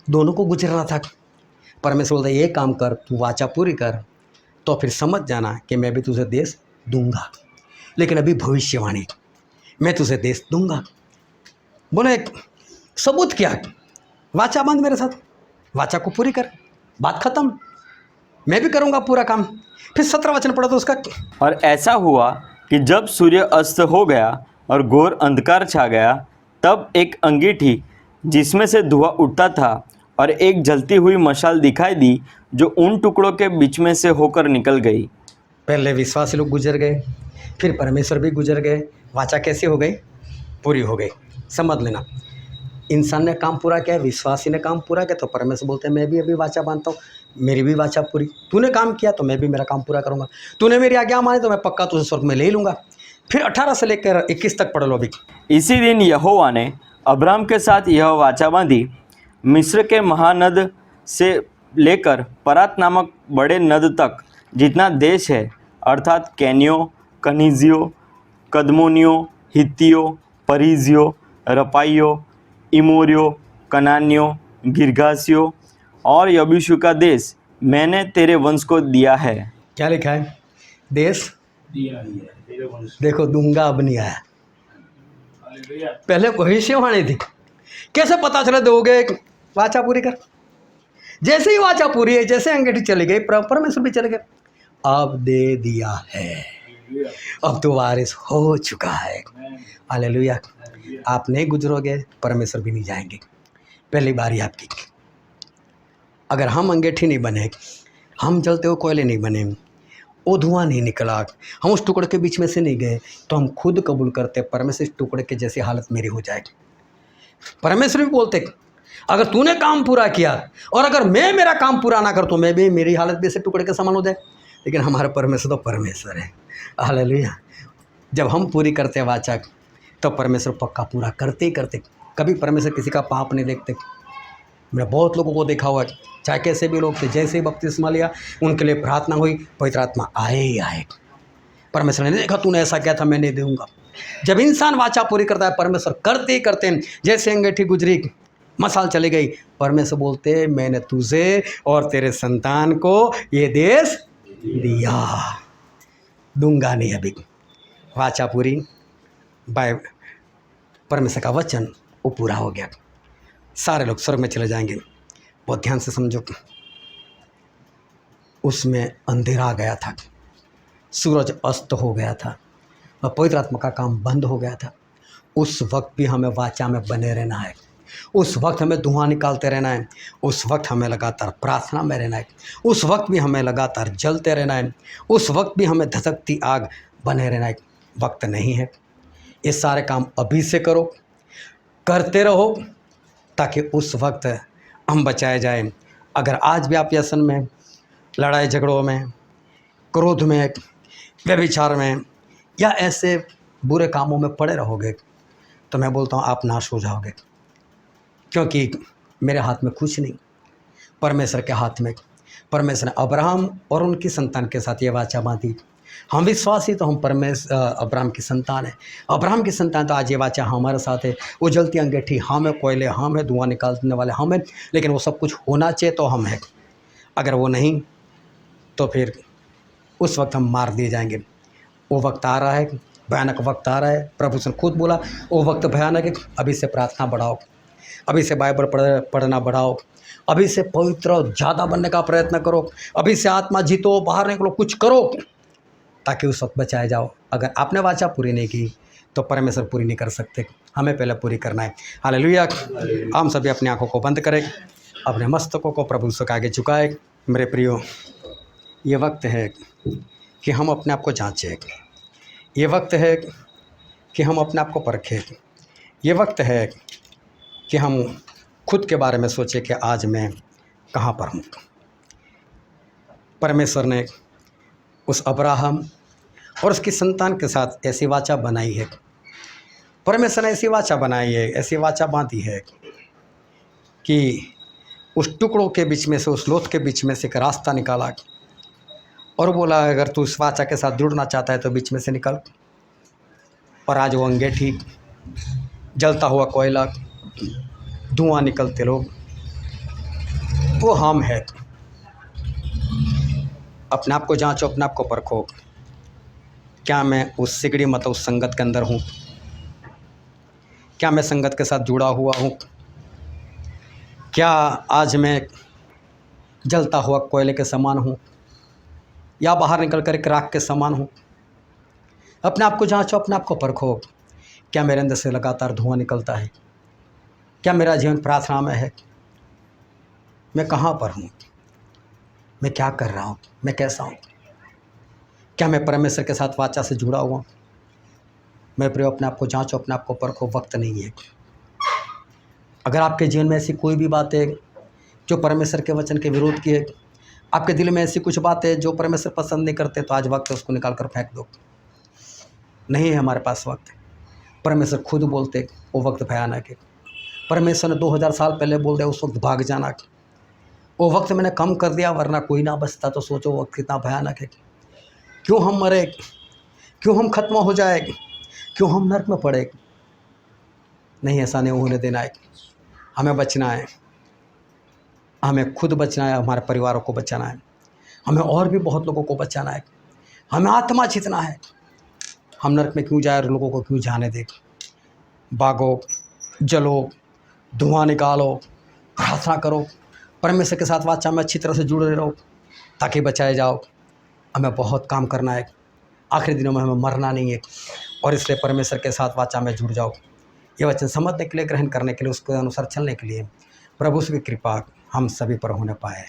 दोनों को गुजरना था। परमेश्वर बोलता ये काम कर, तू वाचा पूरी कर, तो फिर समझ जाना कि मैं भी तुझे देश दूंगा। लेकिन अभी भविष्यवाणी, मैं तुझे देश दूंगा। बोले सबूत क्या? वाचा बांध मेरे साथ, वाचा को पूरी कर, बात खत्म, मैं भी करूंगा पूरा काम। फिर 17 वचन पढ़ो तो उसका। और ऐसा हुआ कि जब सूर्य अस्त हो गया और घोर अंधकार छा गया, तब एक अंगीठी जिसमें से धुआं उठता था और एक जलती हुई मशाल दिखाई दी, जो उन टुकड़ों के बीच में से होकर निकल गई। पहले विश्वासी लोग गुजर गए, फिर परमेश्वर भी गुजर गए, वाचा कैसी हो गई? पूरी हो गई। समझ लेना, इंसान ने काम पूरा किया, विश्वासी ने काम पूरा किया, तो परमेश्वर बोलते हैं मैं भी अभी वाचा बांधता हूँ, मेरी भी वाचा पूरी। तूने काम किया तो मैं भी मेरा काम पूरा करूँगा। तूने मेरी आज्ञा मानी तो मैं पक्का तुझे स्वर्ग में ले लूँगा। फिर 18 से लेकर 21 तक पढ़ लो अभी। इसी दिन यहोवा ने अब्राम के साथ यह वाचा बांधी, मिस्र के महानद से लेकर परात नामक बड़े नद तक जितना देश है, अर्थात कैनियों, कनिजियों, कदमोनियों, हित्तियों, परिजियों, रपाइयों, इमोरियों, कनानियों, गिरगासियों और यबूसियों का देश मैंने तेरे वंश को दिया है। क्या लिखा है? देश दिया ही है तेरे वंश। देखो दूंगा अब नहीं आया, पहले भविष्यवाणी थी। कैसे पता चला दोगे? वाचा पूरी कर। जैसे ही वाचा पूरी है, जैसे अंगीठी चली गई, परमेश्वर भी चले गए। अब दे दिया है, अब तो वारिस हो चुका है। हालेलुया। आप नहीं गुजरोगे, परमेश्वर भी नहीं जाएंगे। पहली बारी आपकी। अगर हम अंगीठी नहीं बने, हम जलते हुए कोयले नहीं बने, वो धुआं नहीं निकला, हम उस टुकड़े के बीच में से नहीं गए, तो हम खुद कबूल करते परमेश्वर इस टुकड़े के जैसी हालत मेरी हो जाएगी। परमेश्वर भी बोलते अगर तूने काम पूरा किया और अगर मैं मेरा काम पूरा ना कर तो मैं भी, मेरी हालत भी ऐसे टुकड़े के समान हो जाए। लेकिन हमारा परमेश्वर तो परमेश्वर है। हालेलुया। जब हम पूरी करते वाचा तो परमेश्वर पक्का पूरा करते ही करते। कभी परमेश्वर किसी का पाप नहीं देखते। मैंने बहुत लोगों को देखा हुआ है, चाहे कैसे भी लोग थे, जैसे ही बपतिस्मा लिया उनके लिए प्रार्थना हुई, पवित्र आत्मा आए ही आए। परमेश्वर ने देखा तूने ऐसा किया था, मैं नहीं दूंगा। जब इंसान वाचा पूरी करता है, परमेश्वर करते ही करते हैं। जैसे अंगीठी गुजरी, मसाल चली गई, परमेश्वर बोलते मैंने तुझे और तेरे संतान को ये देश दिया, दूंगा नहीं अभी। वाचा पूरी, बाय परमेश्वर का वचन वो पूरा हो गया। सारे लोग स्वर्ग में चले जाएंगे। बहुत ध्यान से समझो। उसमें अंधेरा आ गया था, सूरज अस्त हो गया था और पवित्र आत्मा का काम बंद हो गया था। उस वक्त भी हमें वाचा में बने रहना है। उस वक्त हमें धुआं निकालते रहना है। उस वक्त हमें लगातार प्रार्थना में रहना है। उस वक्त भी हमें लगातार जलते रहना है। उस वक्त भी हमें धधकती आग बने रहना है। वक्त नहीं है, ये सारे काम अभी से करो, करते रहो, ताकि उस वक्त हम बचाए जाएं। अगर आज भी आप व्यसन में, लड़ाई झगड़ों में, क्रोध में, व्यभिचार में या ऐसे बुरे कामों में पड़े रहोगे तो मैं बोलता हूँ आप नाश हो जाओगे। क्योंकि मेरे हाथ में कुछ नहीं, परमेश्वर के हाथ में। परमेश्वर ने अब्राहम और उनकी संतान के साथ ये वाचा बांधी हम विश्वासी तो हम अब्राहम की संतान है। अब्राहम की संतान तो आज ये वाचा हमारे साथ है। वो जलती अंगीठी हम है, कोयले हम है, धुआं निकालने वाले हम है, लेकिन वो सब कुछ होना चाहिए तो हम है। अगर वो नहीं तो फिर उस वक्त हम मार दिए जाएंगे। वो वक्त आ रहा है, भयानक वक्त आ रहा है। प्रभु से खुद बोला वो वक्त भयानक है। अभी से प्रार्थना बढ़ाओ, अभी से बाइबल पढ़ना बढ़ाओ, अभी से पवित्र ज़्यादा बनने का प्रयत्न करो, अभी से आत्मा जीतो, बाहर निकलो, कुछ करो ताकि उस वक्त बचाए जाओ। अगर आपने वाचा पूरी नहीं की तो परमेश्वर पूरी नहीं कर सकते। हमें पहले पूरी करना है। हालेलुया। हम सभी अपनी आंखों को बंद करें, अपने मस्तकों को प्रभु से आगे झुकाए। मेरे प्रियो, ये वक्त है कि हम अपने आप को जांचें। ये वक्त है कि हम अपने आप को परखें। ये वक्त है कि हम खुद के बारे में सोचें कि आज मैं कहाँ पर हूँ। परमेश्वर ने उस अब्राहम और उसकी संतान के साथ ऐसी वाचा बनाई है। परमेश्वर ने ऐसी वाचा बनाई है, ऐसी वाचा बांधी है कि उस टुकड़ों के बीच में से, उस लोथ के बीच में से एक रास्ता निकाला और बोला अगर तू इस वाचा के साथ जुड़ना चाहता है तो बीच में से निकल। और आज वो अंगीठी, जलता हुआ कोयला, धुआं निकलते लोग, वो हम है। अपने आप को जांचो, अपने आप को परखो। क्या मैं उस सिगड़ी मतलब उस संगत के अंदर हूँ? क्या मैं संगत के साथ जुड़ा हुआ हूँ? क्या आज मैं जलता हुआ कोयले के समान हूँ या बाहर निकल कर एक राख के समान हूँ? अपने आप को जांचो, अपने आप को परखो। क्या मेरे अंदर से लगातार धुआं निकलता है? क्या मेरा जीवन प्रार्थना में है? मैं कहाँ पर हूँ? मैं क्या कर रहा हूँ? मैं कैसा हूँ? क्या मैं परमेश्वर के साथ वाचा से जुड़ा हुआ हूँ? मैं प्रिय, अपने आप को जांचो, अपने आप को परखो। वक्त नहीं है। अगर आपके जीवन में ऐसी कोई भी बात है जो परमेश्वर के वचन के विरोध की है, आपके दिल में ऐसी कुछ बात है जो परमेश्वर पसंद नहीं करते, तो आज वक्त है उसको निकाल कर फेंक दो। नहीं है हमारे पास वक्त। परमेश्वर खुद बोलते वो वक्त भयानक है। परमेश्वर ने 2000 साल पहले बोल दिया उस वक्त भाग जाना। वो वक्त मैंने कम कर दिया, वरना कोई ना बचता। तो सोचो वक्त कितना भयानक है। क्यों हम मरे? क्यों हम खत्म हो जाए? क्यों हम नरक में पड़े? नहीं, ऐसा नहीं होने देना है। हमें बचना है, हमें खुद बचना है, हमारे परिवारों को बचाना है, हमें और भी बहुत लोगों को बचाना है, हमें आत्मा जीतना है। हम नरक में क्यों जाए और लोगों को क्यों जाने दे? भागो, जलो, धुआं निकालो, प्रार्थना करो, परमेश्वर के साथ वाचा में अच्छी तरह से जुड़े रहो ताकि बचाए जाओ। हमें बहुत काम करना है। आखिरी दिनों में हमें मरना नहीं है, और इसलिए परमेश्वर के साथ वाचा में जुड़ जाओ। ये वचन समझने के लिए, ग्रहण करने के लिए, उसके अनुसार चलने के लिए प्रभु की कृपा हम सभी पर होने पाए।